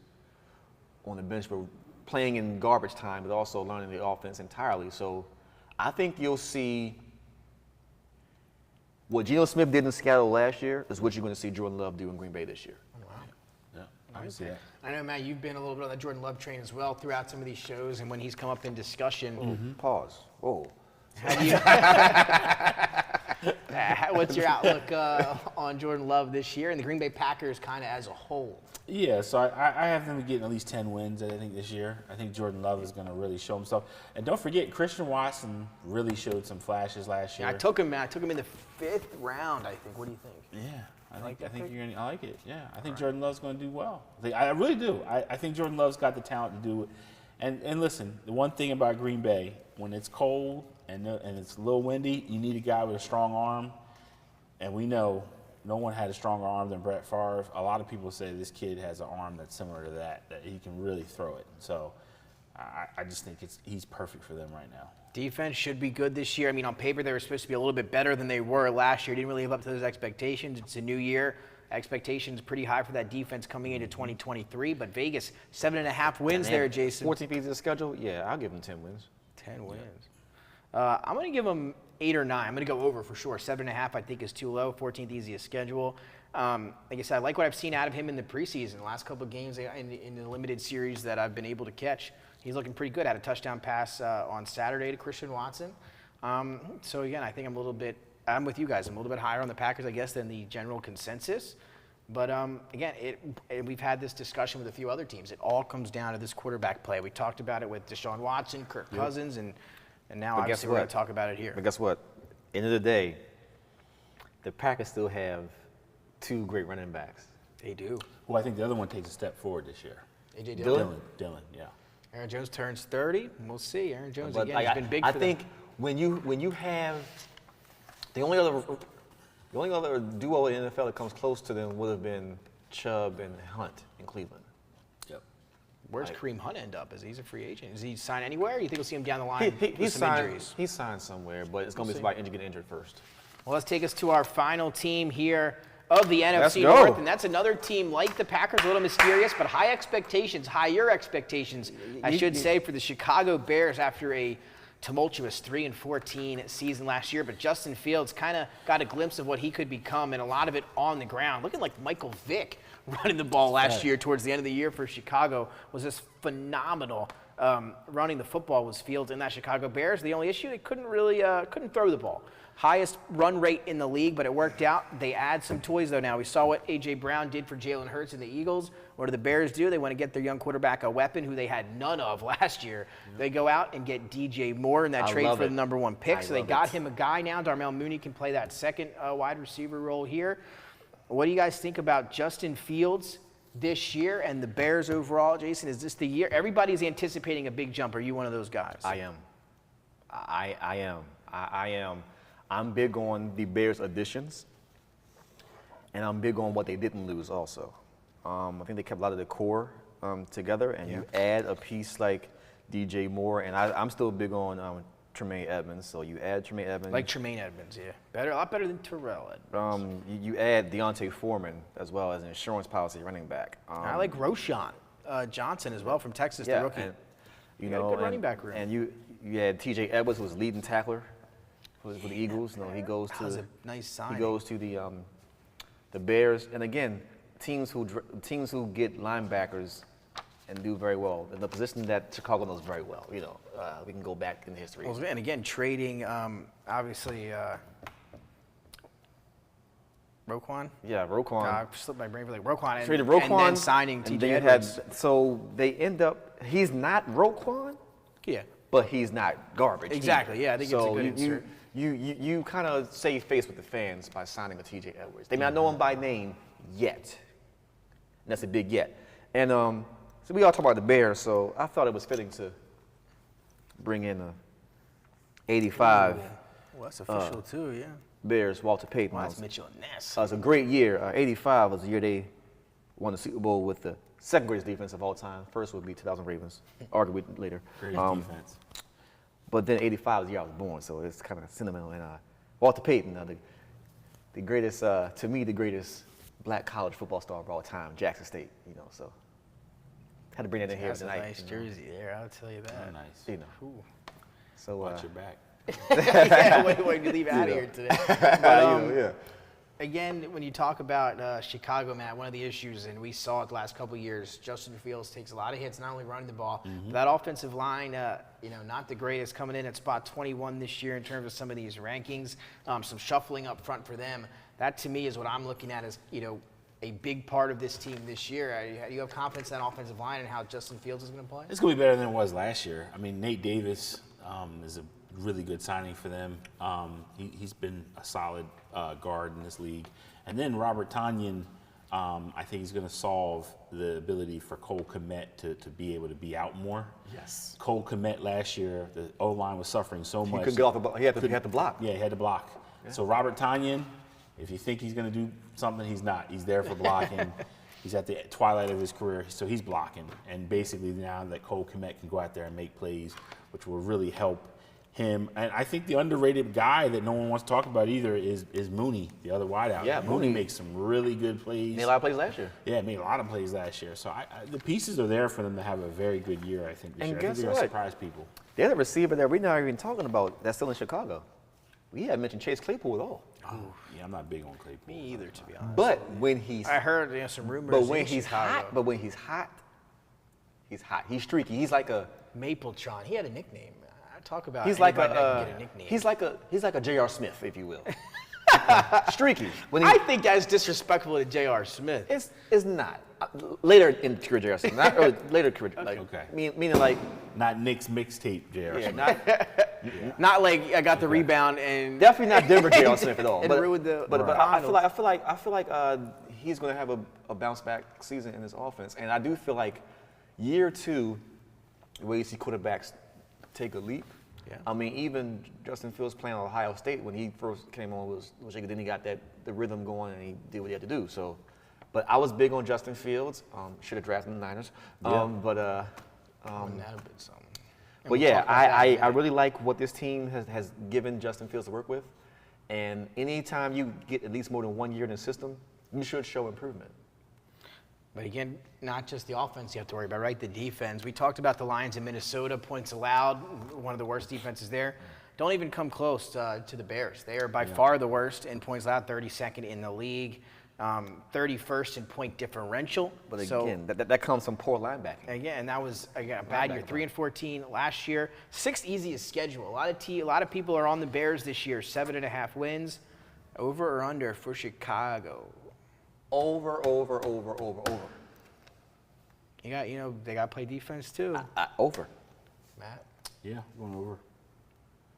Speaker 3: on the bench, but playing in garbage time, but also learning the offense entirely. So I think you'll see what Geno Smith did in Seattle last year is what you're going to see Jordan Love do in Green Bay this year.
Speaker 2: Wow.
Speaker 4: Yeah, I can see that.
Speaker 2: I know, Matt, you've been a little bit on the Jordan Love train as well throughout some of these shows, and when he's come up in discussion.
Speaker 3: Mm-hmm. Pause. Whoa.
Speaker 2: What's your outlook on Jordan Love this year and the Green Bay Packers kind of as a whole?
Speaker 4: Yeah, so I have them getting at least 10 wins, I think, this year. I think Jordan Love is going to really show himself. And don't forget, Christian Watson really showed some flashes last year.
Speaker 2: I took him in the 5th round, I think. What do you think?
Speaker 4: Yeah, I like it. Yeah, I think Jordan Love's going to do well. I really do. I think Jordan Love's got the talent to do it. And listen, the one thing about Green Bay, when it's cold and it's a little windy, you need a guy with a strong arm. And we know no one had a stronger arm than Brett Favre. A lot of people say this kid has an arm that's similar to that he can really throw it. So I just think he's perfect for them right now.
Speaker 2: Defense should be good this year. I mean, on paper, they were supposed to be a little bit better than they were last year. Didn't really live up to those expectations. It's a new year. Expectations pretty high for that defense coming into 2023. But Vegas, 7.5 wins there, Jason.
Speaker 3: 14th easiest schedule? Yeah, I'll give them 10 wins.
Speaker 2: 10 wins. I'm going to give them 8 or 9. I'm going to go over for sure. 7.5 I think is too low. 14th easiest schedule. Like I said, I like what I've seen out of him in the preseason. The last couple of games in the limited series that I've been able to catch, he's looking pretty good. Had a touchdown pass on Saturday to Christian Watson. So again, I think I'm with you guys. I'm a little bit higher on the Packers, I guess, than the general consensus. But again, we've had this discussion with a few other teams. It all comes down to this quarterback play. We talked about it with Deshaun Watson, Kirk Cousins, and now obviously we're going to talk about it here.
Speaker 3: But guess what? End of the day, the Packers still have 2 great running backs.
Speaker 2: They do.
Speaker 4: Well, I think the other one takes a step forward this year.
Speaker 2: A.J.
Speaker 4: Dillon, yeah.
Speaker 2: Aaron Jones turns 30. We'll see. Aaron Jones, again, has been big for them.
Speaker 3: I think when you have the only other duo in the NFL that comes close to them would have been Chubb and Hunt in Cleveland.
Speaker 4: Yep.
Speaker 2: Where's Kareem Hunt end up? He's a free agent? Is he signed anywhere? You think we'll see him down the line with some injuries?
Speaker 3: He's signed somewhere, but it's going to be somebody getting injured first.
Speaker 2: Well, let's take us to our final team here of the NFC North, and that's another team like the Packers, a little mysterious, but higher expectations, I should say, for the Chicago Bears after a tumultuous 3-14 season last year, but Justin Fields kind of got a glimpse of what he could become, and a lot of it on the ground. Looking like Michael Vick running the ball last year towards the end of the year for Chicago was just phenomenal. Running the football was Fields in that Chicago Bears. The only issue, they couldn't throw the ball. Highest run rate in the league, but it worked out. They add some toys, though, now. We saw what A.J. Brown did for Jalen Hurts and the Eagles. What do the Bears do? They want to get their young quarterback a weapon who they had none of last year. They go out and get D.J. Moore in that trade for the number 1 pick. So they got him a guy now. Darnell Mooney can play that second wide receiver role here. What do you guys think about Justin Fields this year and the Bears overall? Jason, is this the year? Everybody's anticipating a big jump. Are you one of those guys?
Speaker 3: I am. I am. I'm big on the Bears additions, and I'm big on what they didn't lose also. I think they kept a lot of the core together, and you add a piece like DJ Moore, and I'm still big on Tremaine Edmonds, so you add Tremaine Edmonds.
Speaker 2: Like Tremaine Edmonds, yeah. A lot better than Terrell Edmonds.
Speaker 3: You add Deontay Foreman as well as an insurance policy running back.
Speaker 2: I like Roshan Johnson as well from Texas, the rookie.
Speaker 3: And,
Speaker 2: you know, good running back room.
Speaker 3: And you had T.J. Edwards, who was leading tackler for the Eagles. You know, he goes
Speaker 2: that
Speaker 3: to
Speaker 2: was a nice sign.
Speaker 3: He goes to the Bears, and again, teams who get linebackers and do very well in the position that Chicago knows very well. You know, we can go back in history.
Speaker 2: Well, and again, trading obviously Roquan.
Speaker 3: Yeah, Roquan.
Speaker 2: I slipped my brain for like Roquan.
Speaker 3: Traded Roquan,
Speaker 2: and then signing T.J. Edwards.
Speaker 3: So they end up. He's not Roquan.
Speaker 2: Yeah.
Speaker 3: But he's not garbage.
Speaker 2: Exactly.
Speaker 3: Either.
Speaker 2: Yeah, I think it's a good insert.
Speaker 3: You kind of save face with the fans by signing a T.J. Edwards. They may not know him by name yet. And that's a big yet. And so we all talk about the Bears, so I thought it was fitting to bring in a 85.
Speaker 2: Well, that's official too, yeah.
Speaker 3: Bears, Walter Payton.
Speaker 2: Well, that's Mitchell Ness.
Speaker 3: It was a great year. 85 was the year they won the Super Bowl with the second greatest defense of all time. First would be 2000 Ravens, arguably later.
Speaker 4: Greatest defense.
Speaker 3: But then 85 was the year I was born, so it's kind of sentimental. And Walter Payton, the greatest, to me, the greatest black college football star of all time, Jackson State, you know, so had to bring that in here tonight.
Speaker 2: That's a nice jersey there, I'll tell you that.
Speaker 4: Oh, nice.
Speaker 3: You know.
Speaker 2: Ooh.
Speaker 3: So
Speaker 4: watch your back.
Speaker 2: Yeah, wait, you leave out of here today. But, again, when you talk about Chicago, Matt, one of the issues, and we saw it the last couple of years, Justin Fields takes a lot of hits, not only running the ball, but that offensive line, not the greatest, coming in at spot 21 this year in terms of some of these rankings, some shuffling up front for them. That, to me, is what I'm looking at as, a big part of this team this year. Do you have confidence in that offensive line and how Justin Fields is going to play?
Speaker 4: It's going to be better than it was last year. I mean, Nate Davis is a really good signing for them. He's been a solid guard in this league. And then Robert Tonyan, I think he's going to solve the ability for Cole Kmet to be able to be out more.
Speaker 3: Yes.
Speaker 4: Cole Kmet last year, the O-line was suffering so much.
Speaker 3: He couldn't get off the block. He had to block.
Speaker 4: Yeah, he had to block. Yeah. So Robert Tonyan, if you think he's going to do something, he's not. He's there for blocking. He's at the twilight of his career, so he's blocking. And basically now that Cole Kmet can go out there and make plays, which will really help him. And I think the underrated guy that no one wants to talk about either is Mooney, the other wideout.
Speaker 3: Yeah,
Speaker 4: Mooney makes some really good plays.
Speaker 3: Made a lot of plays last year.
Speaker 4: Yeah, made a lot of plays last year. So the pieces are there for them to have a very good year, I think, this year. I think they're going to surprise people.
Speaker 3: The other receiver that we're not even talking about that's still in Chicago. We haven't mentioned Chase Claypool at all.
Speaker 4: Oh, yeah, I'm not big on Claypool.
Speaker 2: Me either, to be honest.
Speaker 3: But when he's...
Speaker 2: I heard some rumors.
Speaker 3: But when he's hot, he's hot. He's streaky. He's like a...
Speaker 2: Mapletron. He had a nickname. Talk about
Speaker 3: he's like
Speaker 2: that can get a nickname.
Speaker 3: He's like a J.R. Smith, if you will. Streaky.
Speaker 2: I think that's disrespectful to J.R. Smith.
Speaker 3: It's not. Later in career J.R. Smith, not early, later career. Like,
Speaker 4: okay.
Speaker 3: Meaning like
Speaker 4: not Nick's mixtape J.R. Smith.
Speaker 2: Not like I got the rebound and
Speaker 3: definitely not Denver J.R. Smith at all.
Speaker 2: And ruined the.
Speaker 3: But I feel like he's going to have a bounce back season in this offense, and I do feel like year 2, the way you see quarterbacks take a leap.
Speaker 2: Yeah.
Speaker 3: I mean, even Justin Fields playing at Ohio State when he first came on was shaky. Then he got the rhythm going and he did what he had to do. So, but I was big on Justin Fields. Should have drafted the Niners.
Speaker 2: Wouldn't that have been something?
Speaker 3: But yeah, I really like what this team has given Justin Fields to work with. And anytime you get at least more than 1 year in the system, you should show improvement.
Speaker 2: But again, not just the offense you have to worry about, right? The defense. We talked about the Lions in Minnesota, points allowed, one of the worst defenses there. Don't even come close to the Bears. They are by far the worst in points allowed, 32nd in the league, 31st in point differential.
Speaker 3: But again, that comes from poor linebacking.
Speaker 2: Again, and that was a bad year. 3-14 last year. 6th easiest schedule. A lot of people are on the Bears this year. 7.5 wins. Over or under for Chicago?
Speaker 3: Over.
Speaker 2: They got to play defense too.
Speaker 3: Over.
Speaker 2: Matt?
Speaker 4: Yeah, going over.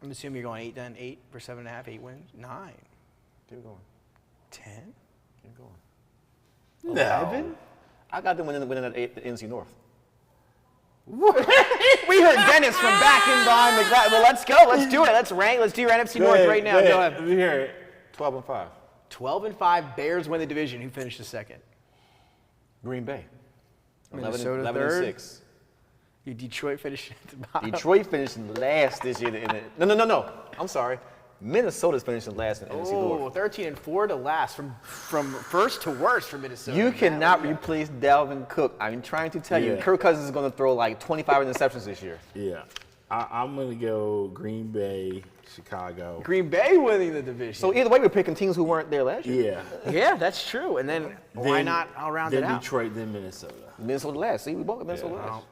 Speaker 2: I'm assuming you're going 8 then. 8 for 7.5, 8 wins. 9.
Speaker 3: Keep going.
Speaker 2: 10.
Speaker 3: Keep going.
Speaker 4: No.
Speaker 2: 11?
Speaker 3: I got them winning the NFC North.
Speaker 2: We heard Dennis from back in behind the glass. Well, let's go. Let's do it. Let's rank. Let's do your NFC North right now. Go ahead.
Speaker 4: Let me hear it.
Speaker 3: 12-5.
Speaker 2: 12-5. Bears win the division. Who finished the second?
Speaker 3: Green Bay.
Speaker 2: Minnesota
Speaker 3: 11-6.
Speaker 2: You Detroit finished at the bottom.
Speaker 3: Detroit finished last this year. No. I'm sorry. Minnesota's finishing last in the NFC North.
Speaker 2: 13-4 to last, from first to worst for Minnesota.
Speaker 3: You cannot replace Dalvin Cook. I'm trying to tell you, Kirk Cousins is going to throw like 25 interceptions this year.
Speaker 4: Yeah. I'm going to go Green Bay, Chicago.
Speaker 2: Green Bay winning the division.
Speaker 3: So either way, we're picking teams who weren't there last year.
Speaker 4: Yeah.
Speaker 2: Yeah, that's true. And then why not? I'll round it
Speaker 4: Then
Speaker 2: out.
Speaker 4: Detroit, then Minnesota.
Speaker 3: Minnesota last. See, we both got Minnesota last.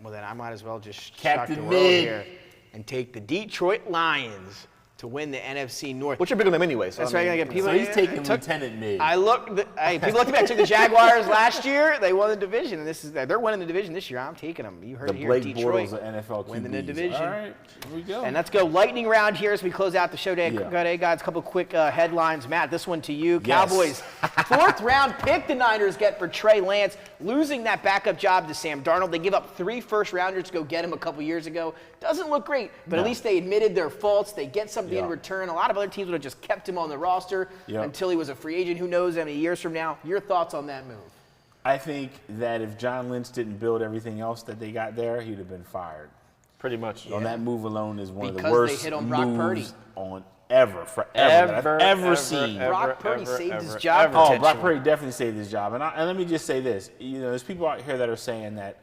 Speaker 2: Well, then I might as well just
Speaker 4: Captain
Speaker 2: shock the world
Speaker 4: Mid.
Speaker 2: here and take the Detroit Lions to win the NFC North.
Speaker 3: Which are bigger than them anyway. So
Speaker 2: That's
Speaker 3: I
Speaker 2: right.
Speaker 3: mean,
Speaker 2: I get people.
Speaker 4: So he's taking Lieutenant Mid.
Speaker 2: Hey, people looked at me. I took the Jaguars last year. They won the division, and they're winning the division this year. I'm taking them. You heard
Speaker 4: the
Speaker 2: it here.
Speaker 4: Blake
Speaker 2: Detroit
Speaker 4: Bortles of NFL QBs.
Speaker 2: winning the division.
Speaker 4: All right, here we go.
Speaker 2: And let's go lightning round here as we close out the show day.
Speaker 4: Yeah.
Speaker 2: Guys, a couple quick headlines. Matt, this one to you.
Speaker 4: Yes.
Speaker 2: Cowboys, 4th round pick the Niners get for Trey Lance, losing that backup job to Sam Darnold. They give up 3 first-rounders to go get him a couple years ago. Doesn't look great, but at least they admitted their faults. They get something in return. A lot of other teams would have just kept him on the roster until he was a free agent. Who knows how many years from now? Your thoughts on that move?
Speaker 4: I think that if John Lynch didn't build everything else that they got there, he'd have been fired.
Speaker 3: pretty much.
Speaker 4: On that move alone is one of the
Speaker 2: Because
Speaker 4: worst
Speaker 2: they hit on Brock Purdy.
Speaker 4: moves on forever that I've ever seen.
Speaker 2: Brock Purdy saved his job.
Speaker 4: Oh, Brock Purdy definitely saved his job. And let me just say this. There's people out here that are saying that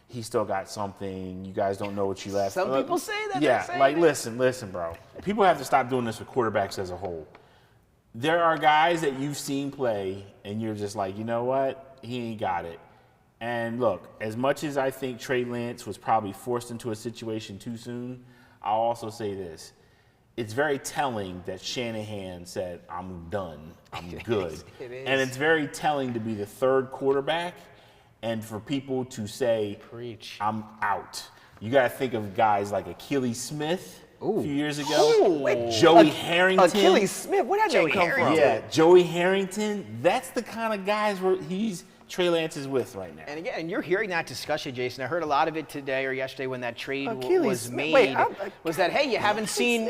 Speaker 4: he still got something. You guys don't know what you left.
Speaker 2: Some people say that.
Speaker 4: Yeah, listen, bro. People have to stop doing this with quarterbacks as a whole. There are guys that you've seen play, and you're just like, you know what? He ain't got it. And look, as much as I think Trey Lance was probably forced into a situation too soon, I'll also say this. It's very telling that Shanahan said, I'm done. I'm good.
Speaker 2: It is.
Speaker 4: And it's very telling to be the third quarterback and for people to say,
Speaker 2: Preach.
Speaker 4: I'm out. You got to think of guys like Achilles Smith a few years ago.
Speaker 2: Ooh.
Speaker 4: Joey Harrington.
Speaker 3: Achilles Smith, where did that come from?
Speaker 4: Yeah, Joey Harrington. That's the kind of guys where Trey Lance is with right now.
Speaker 2: And again, you're hearing that discussion, Jason. I heard a lot of it today or yesterday when that trade was
Speaker 3: Smith.
Speaker 2: made.
Speaker 3: Wait,
Speaker 2: was that hey, you haven't seen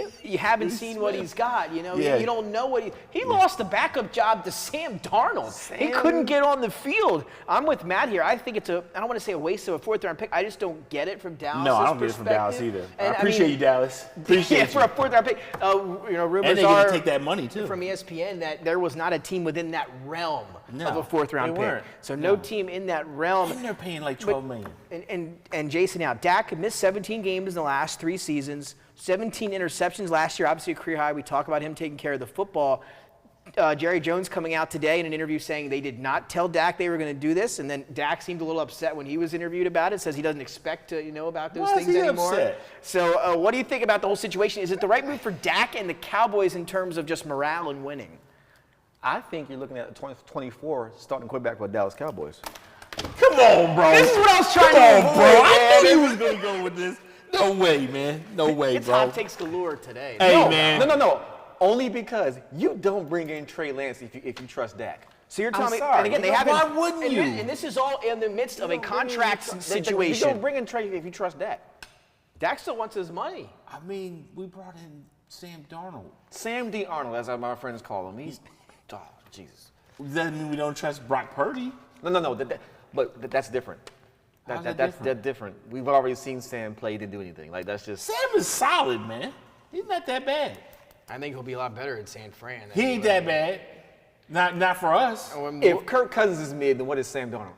Speaker 2: what he's got. You don't know what he lost the backup job to Sam Darnold. He couldn't get on the field. I'm with Matt here. I think I don't want to say a waste of a 4th round pick. I just don't get it from Dallas.
Speaker 4: No, I don't get it from Dallas either. I appreciate you, Dallas.
Speaker 2: Yeah, for a 4th round pick. Rumors
Speaker 4: and they're going to take that money too
Speaker 2: from ESPN that there was not a team within that realm of a 4th round
Speaker 4: they
Speaker 2: pick.
Speaker 4: weren't.
Speaker 2: So no team in that realm.
Speaker 4: And they're paying like $12 million.
Speaker 2: And Jason, now Dak missed 17 games in the last 3 seasons, 17 interceptions last year, obviously a career high. We talk about him taking care of the football. Jerry Jones coming out today in an interview saying they did not tell Dak they were going to do this, and then Dak seemed a little upset when he was interviewed about it. Says he doesn't expect to know about those things anymore.
Speaker 4: Upset?
Speaker 2: So what do you think about the whole situation? Is it the right move for Dak and the Cowboys in terms of just morale and winning?
Speaker 3: I think you're looking at a 2024 starting quarterback for the Dallas Cowboys.
Speaker 4: Come on, bro.
Speaker 2: This is what I was trying to avoid,
Speaker 4: bro. I
Speaker 2: man.
Speaker 4: knew you was going to go with this. No way, man. No way,
Speaker 2: It's
Speaker 4: bro.
Speaker 2: hot takes galore today.
Speaker 4: Hey, man.
Speaker 3: No. Only because you don't bring in Trey Lance if you trust Dak.
Speaker 2: So you're telling me,
Speaker 3: sorry.
Speaker 2: and again, they haven't.
Speaker 4: Why wouldn't you?
Speaker 2: And this is all in the midst of a contract situation.
Speaker 3: You don't bring in Trey if you trust Dak.
Speaker 2: Dak still wants his money.
Speaker 4: I mean, we brought in Sam Darnold.
Speaker 3: Sam D. Arnold, as my friends call him. He's, Jesus.
Speaker 4: Doesn't mean we don't trust Brock Purdy.
Speaker 3: No. But that's different.
Speaker 4: How's that
Speaker 3: That's
Speaker 4: different?
Speaker 3: different. We've already seen Sam play. He didn't do anything. Like, that's just.
Speaker 4: Sam is solid, man. He's not that bad.
Speaker 2: I think he'll be a lot better at San Fran.
Speaker 4: He ain't that bad. Not for us.
Speaker 3: If Kirk Cousins is mid, then what is Sam Darnold?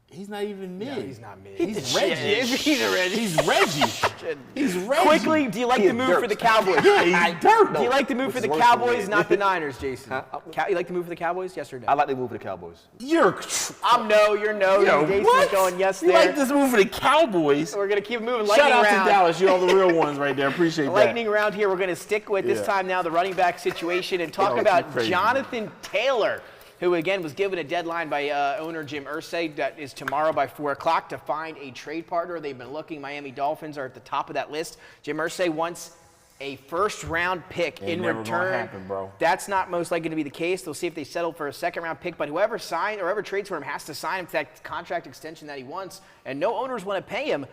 Speaker 4: He's not even mid.
Speaker 2: No, he's not mid.
Speaker 4: He's Reggie.
Speaker 2: He's a Reggie.
Speaker 4: He's Reggie. He's Reggie.
Speaker 2: Quickly, do you like the move for the Cowboys?
Speaker 4: Yeah, he's dirt.
Speaker 2: Do you like the move for the
Speaker 3: worse
Speaker 2: Cowboys,
Speaker 3: than
Speaker 2: not the Niners, Jason?
Speaker 3: Huh?
Speaker 2: You like the move for the Cowboys? Yes or no?
Speaker 3: I like the move for the Cowboys.
Speaker 4: You're.
Speaker 2: I'm no, you're no.
Speaker 4: Yo,
Speaker 2: Jason's
Speaker 4: what?
Speaker 2: going yes
Speaker 4: You
Speaker 2: there.
Speaker 4: like this move for the Cowboys?
Speaker 2: We're going to keep moving.
Speaker 4: Shout
Speaker 2: Lightning
Speaker 4: out
Speaker 2: round.
Speaker 4: to Dallas. You're all the real ones right there. Appreciate that.
Speaker 2: Lightning round here. We're going to stick with this
Speaker 4: Yeah.
Speaker 2: time now the running back situation and talk
Speaker 4: Yo,
Speaker 2: about
Speaker 4: you're crazy.
Speaker 2: Jonathan Taylor, who again was given a deadline by owner Jim Irsay that is tomorrow by 4 o'clock to find a trade partner. They've been looking. Miami Dolphins are at the top of that list. Jim Irsay wants a first-round pick in
Speaker 4: never
Speaker 2: return.
Speaker 4: gonna happen, bro.
Speaker 2: That's not most likely to be the case. They'll see if they settle for a second-round pick, but whoever signs or whoever trades for him has to sign him to that contract extension that he wants, and no owners want to pay him.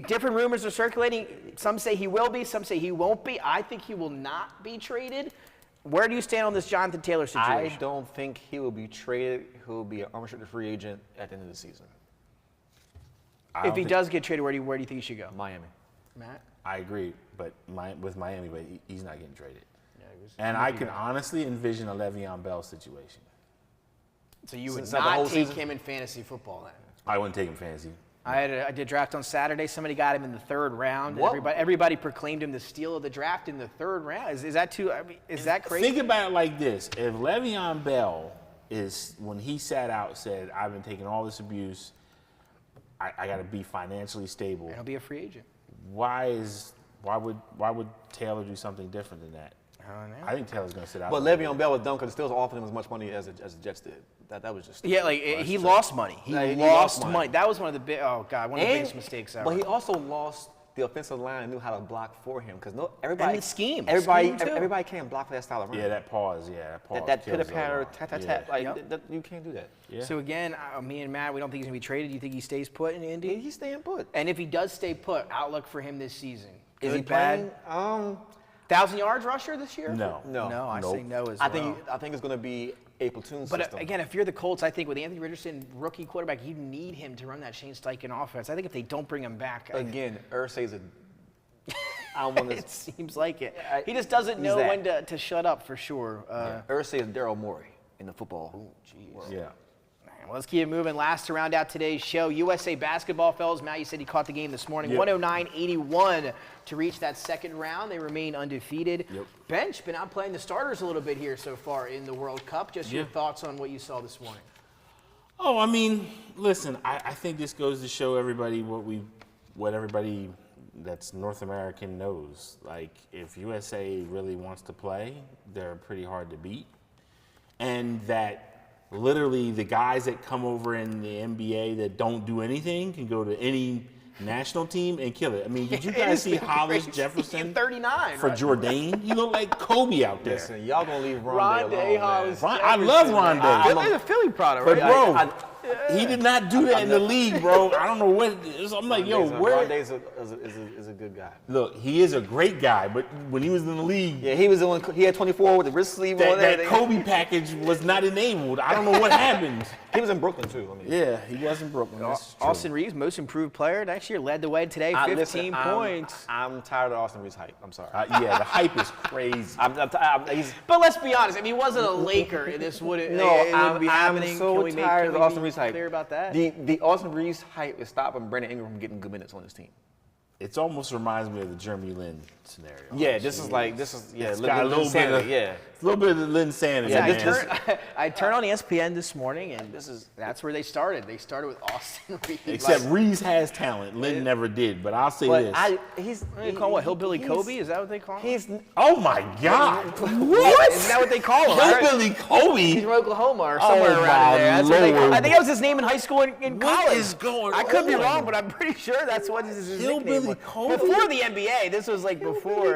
Speaker 2: Different rumors are circulating. Some say he will be, some say he won't be. I think he will not be traded. Where do you stand on this Jonathan Taylor situation?
Speaker 3: I don't think he will be traded. He'll be an unrestricted free agent at the end of the season.
Speaker 2: If he does get traded, where do you think he should go?
Speaker 3: Miami.
Speaker 2: Matt?
Speaker 4: I agree, but with Miami, but he's not getting traded. And I can honestly envision a Le'Veon Bell situation.
Speaker 2: So you would
Speaker 3: Since not the whole
Speaker 2: not take
Speaker 3: season?
Speaker 2: him in fantasy football then?
Speaker 4: I wouldn't take him fantasy.
Speaker 2: I did draft on Saturday. Somebody got him in the 3rd round.
Speaker 3: What?
Speaker 2: Everybody proclaimed him the steal of the draft in the 3rd round. Is that too? I mean, is that crazy?
Speaker 4: Think about it like this: if Le'Veon Bell when he sat out, said, "I've been taking all this abuse. I got to be financially stable."
Speaker 2: And he'll be a free agent.
Speaker 4: Why would Taylor do something different than that?
Speaker 2: I don't know.
Speaker 4: I think Taylor's going to sit out.
Speaker 3: But Le'Veon Bell was dumb because the Steelers offered him as much money as the Jets did. That was just
Speaker 2: Yeah, like he lost money. He
Speaker 3: Yeah,
Speaker 2: lost money. That was one of the big. Oh God, one of the biggest mistakes ever.
Speaker 3: But he also lost the offensive line and knew how to block for him because everybody
Speaker 2: And the scheme.
Speaker 3: Everybody
Speaker 2: Scheme, too.
Speaker 3: everybody can't block for that style of run.
Speaker 4: Yeah, that pause. Yeah, that pause.
Speaker 3: that
Speaker 4: kills
Speaker 3: pitter patter,
Speaker 4: it.
Speaker 3: tat tat
Speaker 4: Yeah.
Speaker 3: tat. Like
Speaker 2: Yep.
Speaker 3: you can't do that.
Speaker 4: Yeah.
Speaker 2: So again, me and Matt, we don't think he's gonna be traded. Do you think he stays put in Indy?
Speaker 3: He's staying put.
Speaker 2: And if he does stay put, outlook for him this season.
Speaker 3: Is
Speaker 2: Good,
Speaker 3: he
Speaker 2: bad?
Speaker 3: playing?
Speaker 2: 1,000 yards rusher this year?
Speaker 4: No.
Speaker 2: No, I say no as
Speaker 3: I
Speaker 2: well.
Speaker 3: think it's going to be a platoon
Speaker 2: But
Speaker 3: system.
Speaker 2: again, if you're the Colts, I think with Anthony Richardson, rookie quarterback, you need him to run that Shane Steichen offense. I think if they don't bring him back,
Speaker 3: again, Irsay's a. I don't want to.
Speaker 2: it seems like it. He just doesn't know
Speaker 3: that.
Speaker 2: when to shut up for sure.
Speaker 3: Irsay is Daryl Morey in the football world.
Speaker 4: Yeah.
Speaker 2: Well, let's keep it moving. Last to round out today's show, USA basketball, fellas. Matt, you said you caught the game this morning.
Speaker 4: Yep.
Speaker 2: 109-81 to reach that second round. They remain undefeated.
Speaker 4: Yep.
Speaker 2: Bench been outplaying the starters a little bit here so far in the World Cup. Just your thoughts on what you saw this morning.
Speaker 4: Oh, I mean, listen, I think this goes to show everybody what everybody that's North American knows. Like, if USA really wants to play, they're pretty hard to beat. And that literally the guys that come over in the NBA that don't do anything can go to any national team and kill it. I mean, did you guys see Hollis Jefferson
Speaker 2: 39
Speaker 4: for Jourdain? He looked like Kobe out there.
Speaker 3: Listen, y'all gonna leave
Speaker 2: Rondé
Speaker 3: Rondé alone,
Speaker 2: Hollis.
Speaker 3: man.
Speaker 4: I love Rondé.
Speaker 2: He's a Philly product,
Speaker 4: But
Speaker 2: right?
Speaker 4: bro, he did not do that in the league, bro. I don't know what it is. I'm like, yo, where?
Speaker 3: Rondé's is a good guy.
Speaker 4: Look, he is a great guy, but when he was in the league,
Speaker 3: Yeah, he was the one. He had 24 with the wrist sleeve on.
Speaker 4: that
Speaker 3: everything.
Speaker 4: Kobe package was not enabled. I don't know what happened.
Speaker 3: He was in Brooklyn too. I mean,
Speaker 4: Yeah, he wasn't Brooklyn. That's true.
Speaker 2: Austin Reeves, most improved player next year, led the way today, 15
Speaker 3: listen,
Speaker 2: points.
Speaker 3: I'm tired of Austin Reeves' hype. I'm sorry.
Speaker 4: Yeah, the hype is crazy.
Speaker 3: He's,
Speaker 2: But let's be honest. I mean, he wasn't a Laker, and this wouldn't, it wouldn't be happening.
Speaker 3: I'm so
Speaker 2: Can we
Speaker 3: tired of
Speaker 2: be
Speaker 3: Austin Reeves' hype.
Speaker 2: clear about that?
Speaker 3: The Austin Reeves hype is stopping Brandon Ingram from getting good minutes on his team.
Speaker 4: It almost reminds me of the Jeremy Lin scenario.
Speaker 3: Yeah,
Speaker 4: honestly.
Speaker 3: it's
Speaker 4: got a little bit of
Speaker 3: yeah.
Speaker 4: It's a little bit of the Lin sanity.
Speaker 3: Yeah,
Speaker 4: man.
Speaker 2: I turned on ESPN this morning, and that's where they started. They started with Austin Reeves.
Speaker 4: Except Reeves has talent. Lin never did. But I'll say this.
Speaker 2: They call him what, Hillbilly Kobe? Is that what they call him?
Speaker 4: Oh my God!
Speaker 2: What? Isn't that what they call him?
Speaker 4: Hillbilly Kobe.
Speaker 2: He's from Oklahoma or somewhere
Speaker 4: Oh,
Speaker 2: around
Speaker 4: my
Speaker 2: there. That's what they call.
Speaker 4: Lord.
Speaker 2: I think that was his name in high school and in
Speaker 4: What
Speaker 2: college.
Speaker 4: is going
Speaker 2: I could be
Speaker 4: on?
Speaker 2: wrong, but I'm pretty sure that's what his nickname
Speaker 4: Hillbilly
Speaker 2: was.
Speaker 4: Kobe?
Speaker 2: Before the NBA, this was like before.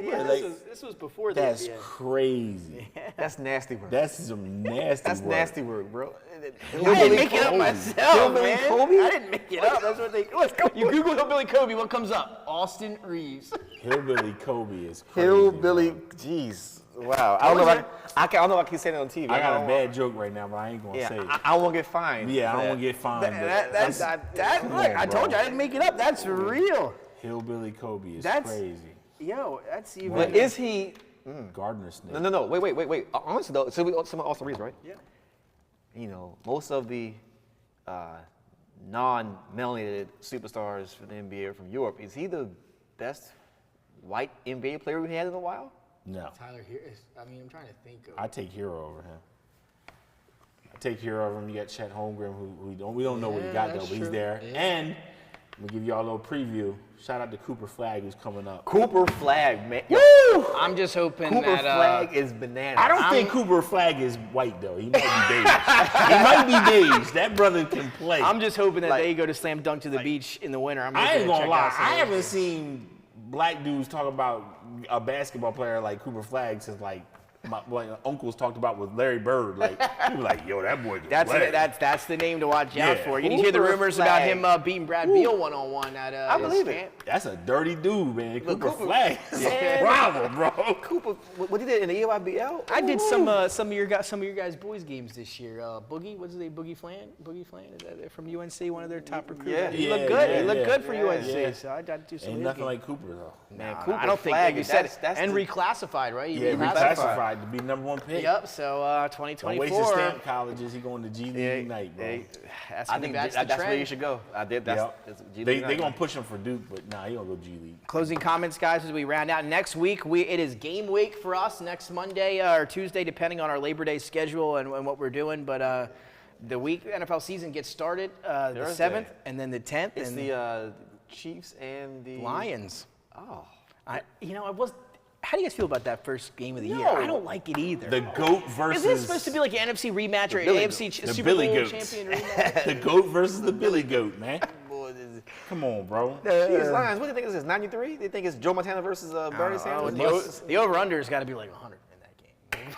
Speaker 2: This was before the
Speaker 4: That's
Speaker 2: NBA.
Speaker 4: crazy.
Speaker 3: That's nasty work.
Speaker 4: That's some nasty.
Speaker 3: That's
Speaker 4: work.
Speaker 3: nasty work, bro.
Speaker 2: I didn't make it up
Speaker 4: Kobe.
Speaker 2: myself,
Speaker 3: Hillbilly
Speaker 2: man.
Speaker 3: Kobe?
Speaker 2: I didn't make it up. That's what they. Let's go. You Google Hillbilly Kobe. What comes up? Austin Reeves.
Speaker 4: Hillbilly Kobe is crazy.
Speaker 3: Hillbilly,
Speaker 4: bro.
Speaker 3: jeez. Wow. I don't know if I don't know if I can say that on TV.
Speaker 4: I got a
Speaker 3: don't-
Speaker 4: bad joke right now, but I ain't gonna
Speaker 3: Yeah,
Speaker 4: say it.
Speaker 3: I don't want to get fined.
Speaker 4: Yeah, I
Speaker 3: for
Speaker 4: don't
Speaker 3: that.
Speaker 4: want to get fined. but
Speaker 2: That
Speaker 4: come
Speaker 2: look,
Speaker 4: on,
Speaker 2: I told you
Speaker 4: bro.
Speaker 2: I didn't make it up. That's real.
Speaker 4: Hillbilly Kobe is
Speaker 2: That's-
Speaker 4: crazy.
Speaker 2: Yo, that's even.
Speaker 3: But is he
Speaker 4: Gardener snake.
Speaker 3: No. Wait. Honestly, though, so someone also reads, right? Yeah. You know, most of the non-melanated superstars for the NBA are from Europe. Is he the best white NBA player we had in a while?
Speaker 4: No.
Speaker 2: Tyler Hero. I'm trying to think of.
Speaker 4: I take Hero over him. You got Chet Holmgren, who we don't know what he got though, but he's there. Yeah. And I'm gonna give y'all a little preview. Shout out to Cooper Flagg, who's coming up.
Speaker 3: Cooper Flagg, man.
Speaker 2: Woo! I'm just hoping
Speaker 3: Cooper Flagg is bananas.
Speaker 4: I don't think Cooper Flagg is white though. He might be beige. He might be beige. That brother can play.
Speaker 2: I'm just hoping that they go to slam dunk to the beach in the winter.
Speaker 4: I ain't gonna lie. I haven't seen black dudes talk about a basketball player like Cooper Flagg since like my uncles talked about with Larry Bird. Like he was like, yo, that boy can play.
Speaker 2: That's the name to watch out for. You hear the rumors about him beating Brad Beal one-on-one at
Speaker 3: I believe it.
Speaker 4: That's a dirty dude, man. Cooper Flagg is a problem, bro.
Speaker 3: Cooper, what he did in the EYBL?
Speaker 2: I did some of your guys' boys games this year. Boogie, what's his name? Boogie Flan? Is that from UNC? One of their top recruits.
Speaker 3: Yeah,
Speaker 2: he looked good. He looked good for UNC. Yeah. So I got to do some.
Speaker 4: Ain't nothing like Cooper though.
Speaker 2: Man, Cooper I don't think like you said that's and reclassified, right?
Speaker 4: Reclassified to be #1 pick.
Speaker 2: Yep. So 2024.
Speaker 4: Don't waste his stamp colleges. He going to G League Ignite, bro.
Speaker 2: I think that's
Speaker 3: where you should go.
Speaker 4: They're gonna push him for Duke, but nah, he gonna go G League.
Speaker 2: Closing comments, guys, as we round out. Next week, it is game week for us. Next Monday or Tuesday, depending on our Labor Day schedule and what we're doing. But the NFL season gets started the 7th and then the 10th.
Speaker 3: It's the Chiefs and the
Speaker 2: Lions.
Speaker 3: Oh,
Speaker 2: how do you guys feel about that first game of the year? I don't like it either.
Speaker 4: The GOAT versus...
Speaker 2: Is this supposed to be like an NFC rematch or an AFC Super Bowl champion rematch?
Speaker 4: The GOAT versus the Billy Goat, man. Come on, bro.
Speaker 3: Jeez, Lions, what do you think is this, 93? Do you think it's Joe Montana versus Bernie Sanders?
Speaker 2: The over-under has got to be like 100 in that game.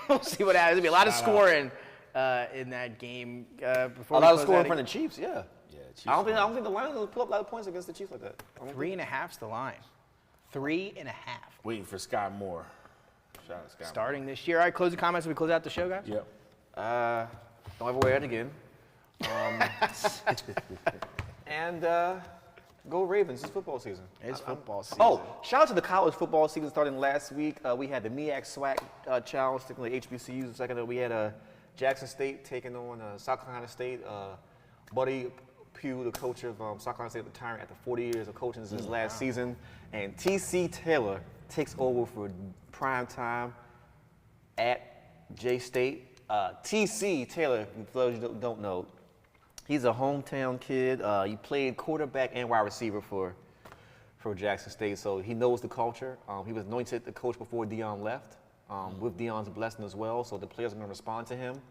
Speaker 2: We'll see what happens. There'll be a lot of scoring in that game. Before
Speaker 3: a lot of scoring from the Chiefs, yeah.
Speaker 4: Chiefs
Speaker 3: I don't think the Lions will put up a lot of points against the Chiefs like that.
Speaker 2: 3.5's the line. 3.5.
Speaker 4: Waiting for Scott Moore. Shout out Scott
Speaker 2: Starting this year. All right, closing comments as we close out the show, guys?
Speaker 4: Yep.
Speaker 3: Don't ever wear it again. And go Ravens. It's football season.
Speaker 2: It's football season.
Speaker 3: Oh, shout out to the college football season starting last week. We had the MEAC SWAC Challenge, particularly HBCUs. The second, we had Jackson State taking on South Carolina State. Buddy Pugh, the coach of South Carolina State, retiring after 40 years of coaching. This is his last season. And T.C. Taylor takes over for prime time at J-State. T.C. Taylor, for those you don't know, he's a hometown kid. He played quarterback and wide receiver for Jackson State, so he knows the culture. He was anointed the coach before Deion left, with Deion's blessing as well, so the players are going to respond to him.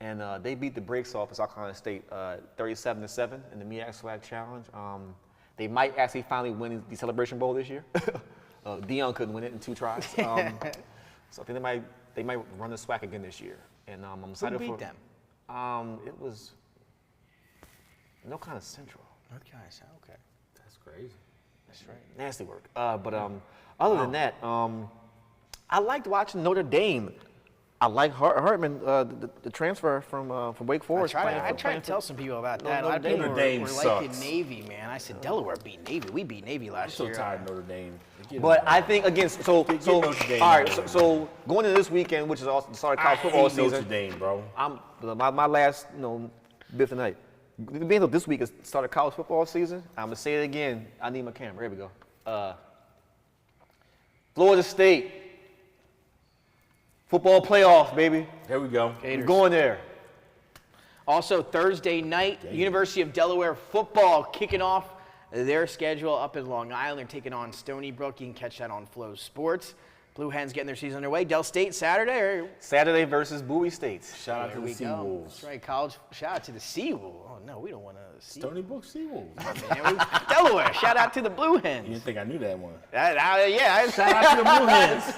Speaker 3: And they beat the brakes off of South Carolina State 37-7 in the MEAC SWAC Challenge. They might actually finally win the Celebration Bowl this year. Deion couldn't win it in 2 tries. So I think they might run the SWAC again this year. And I'm excited for
Speaker 2: them.
Speaker 3: It was North Carolina Central.
Speaker 2: North Carolina Central, okay.
Speaker 4: That's crazy.
Speaker 2: That's right.
Speaker 3: Nasty work. But other than that, I liked watching Notre Dame. I like Hartman, the transfer from Wake Forest.
Speaker 2: I tried to tell some people about that. A lot of people were liking Navy, man. I said, Delaware beat Navy. We beat Navy last year.
Speaker 4: I'm so tired of Notre Dame.
Speaker 3: But I think, again, so going into this weekend, which is also the start of college football season.
Speaker 4: Notre Dame, bro.
Speaker 3: My last bit tonight. Being this week is the start of college football season, I'm going to say it again. I need my camera. Here we go. Florida State. Football playoff, baby.
Speaker 4: Here we go.
Speaker 3: We're going there.
Speaker 2: Also, Thursday night, University of Delaware football kicking off their schedule up in Long Island. They're taking on Stony Brook. You can catch that on Flow Sports. Blue Hens getting their season underway. Del State Saturday.
Speaker 3: Saturday versus Bowie State.
Speaker 4: Shout out to the Seawolves.
Speaker 2: That's right, college. Shout out to the Seawolves. Oh, no, we don't want to see
Speaker 4: Stony Brook Seawolves.
Speaker 2: Delaware. Shout out to the Blue Hens.
Speaker 4: You didn't think I knew that one.
Speaker 2: Shout out to the Blue Hens.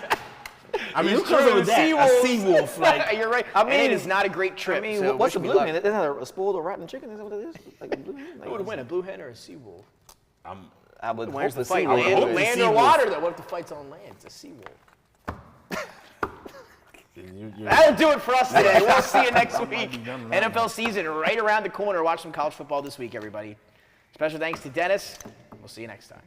Speaker 4: I mean, who comes up with that? A seawolf, like.
Speaker 2: You're right. I mean, it is not a great trip.
Speaker 3: I mean, so what's a blue hen? Isn't that a spoiled or rotten chicken? Is that what it is? Like a blue hen?
Speaker 2: Who would win, a blue hen or a seawolf?
Speaker 3: I would hope
Speaker 2: the fight. Land or water, though? What if the fight's on land? It's a seawolf. That'll do it for us today. We'll see you next week. NFL season right around the corner. Watch some college football this week, everybody. Special thanks to Dennis. We'll see you next time.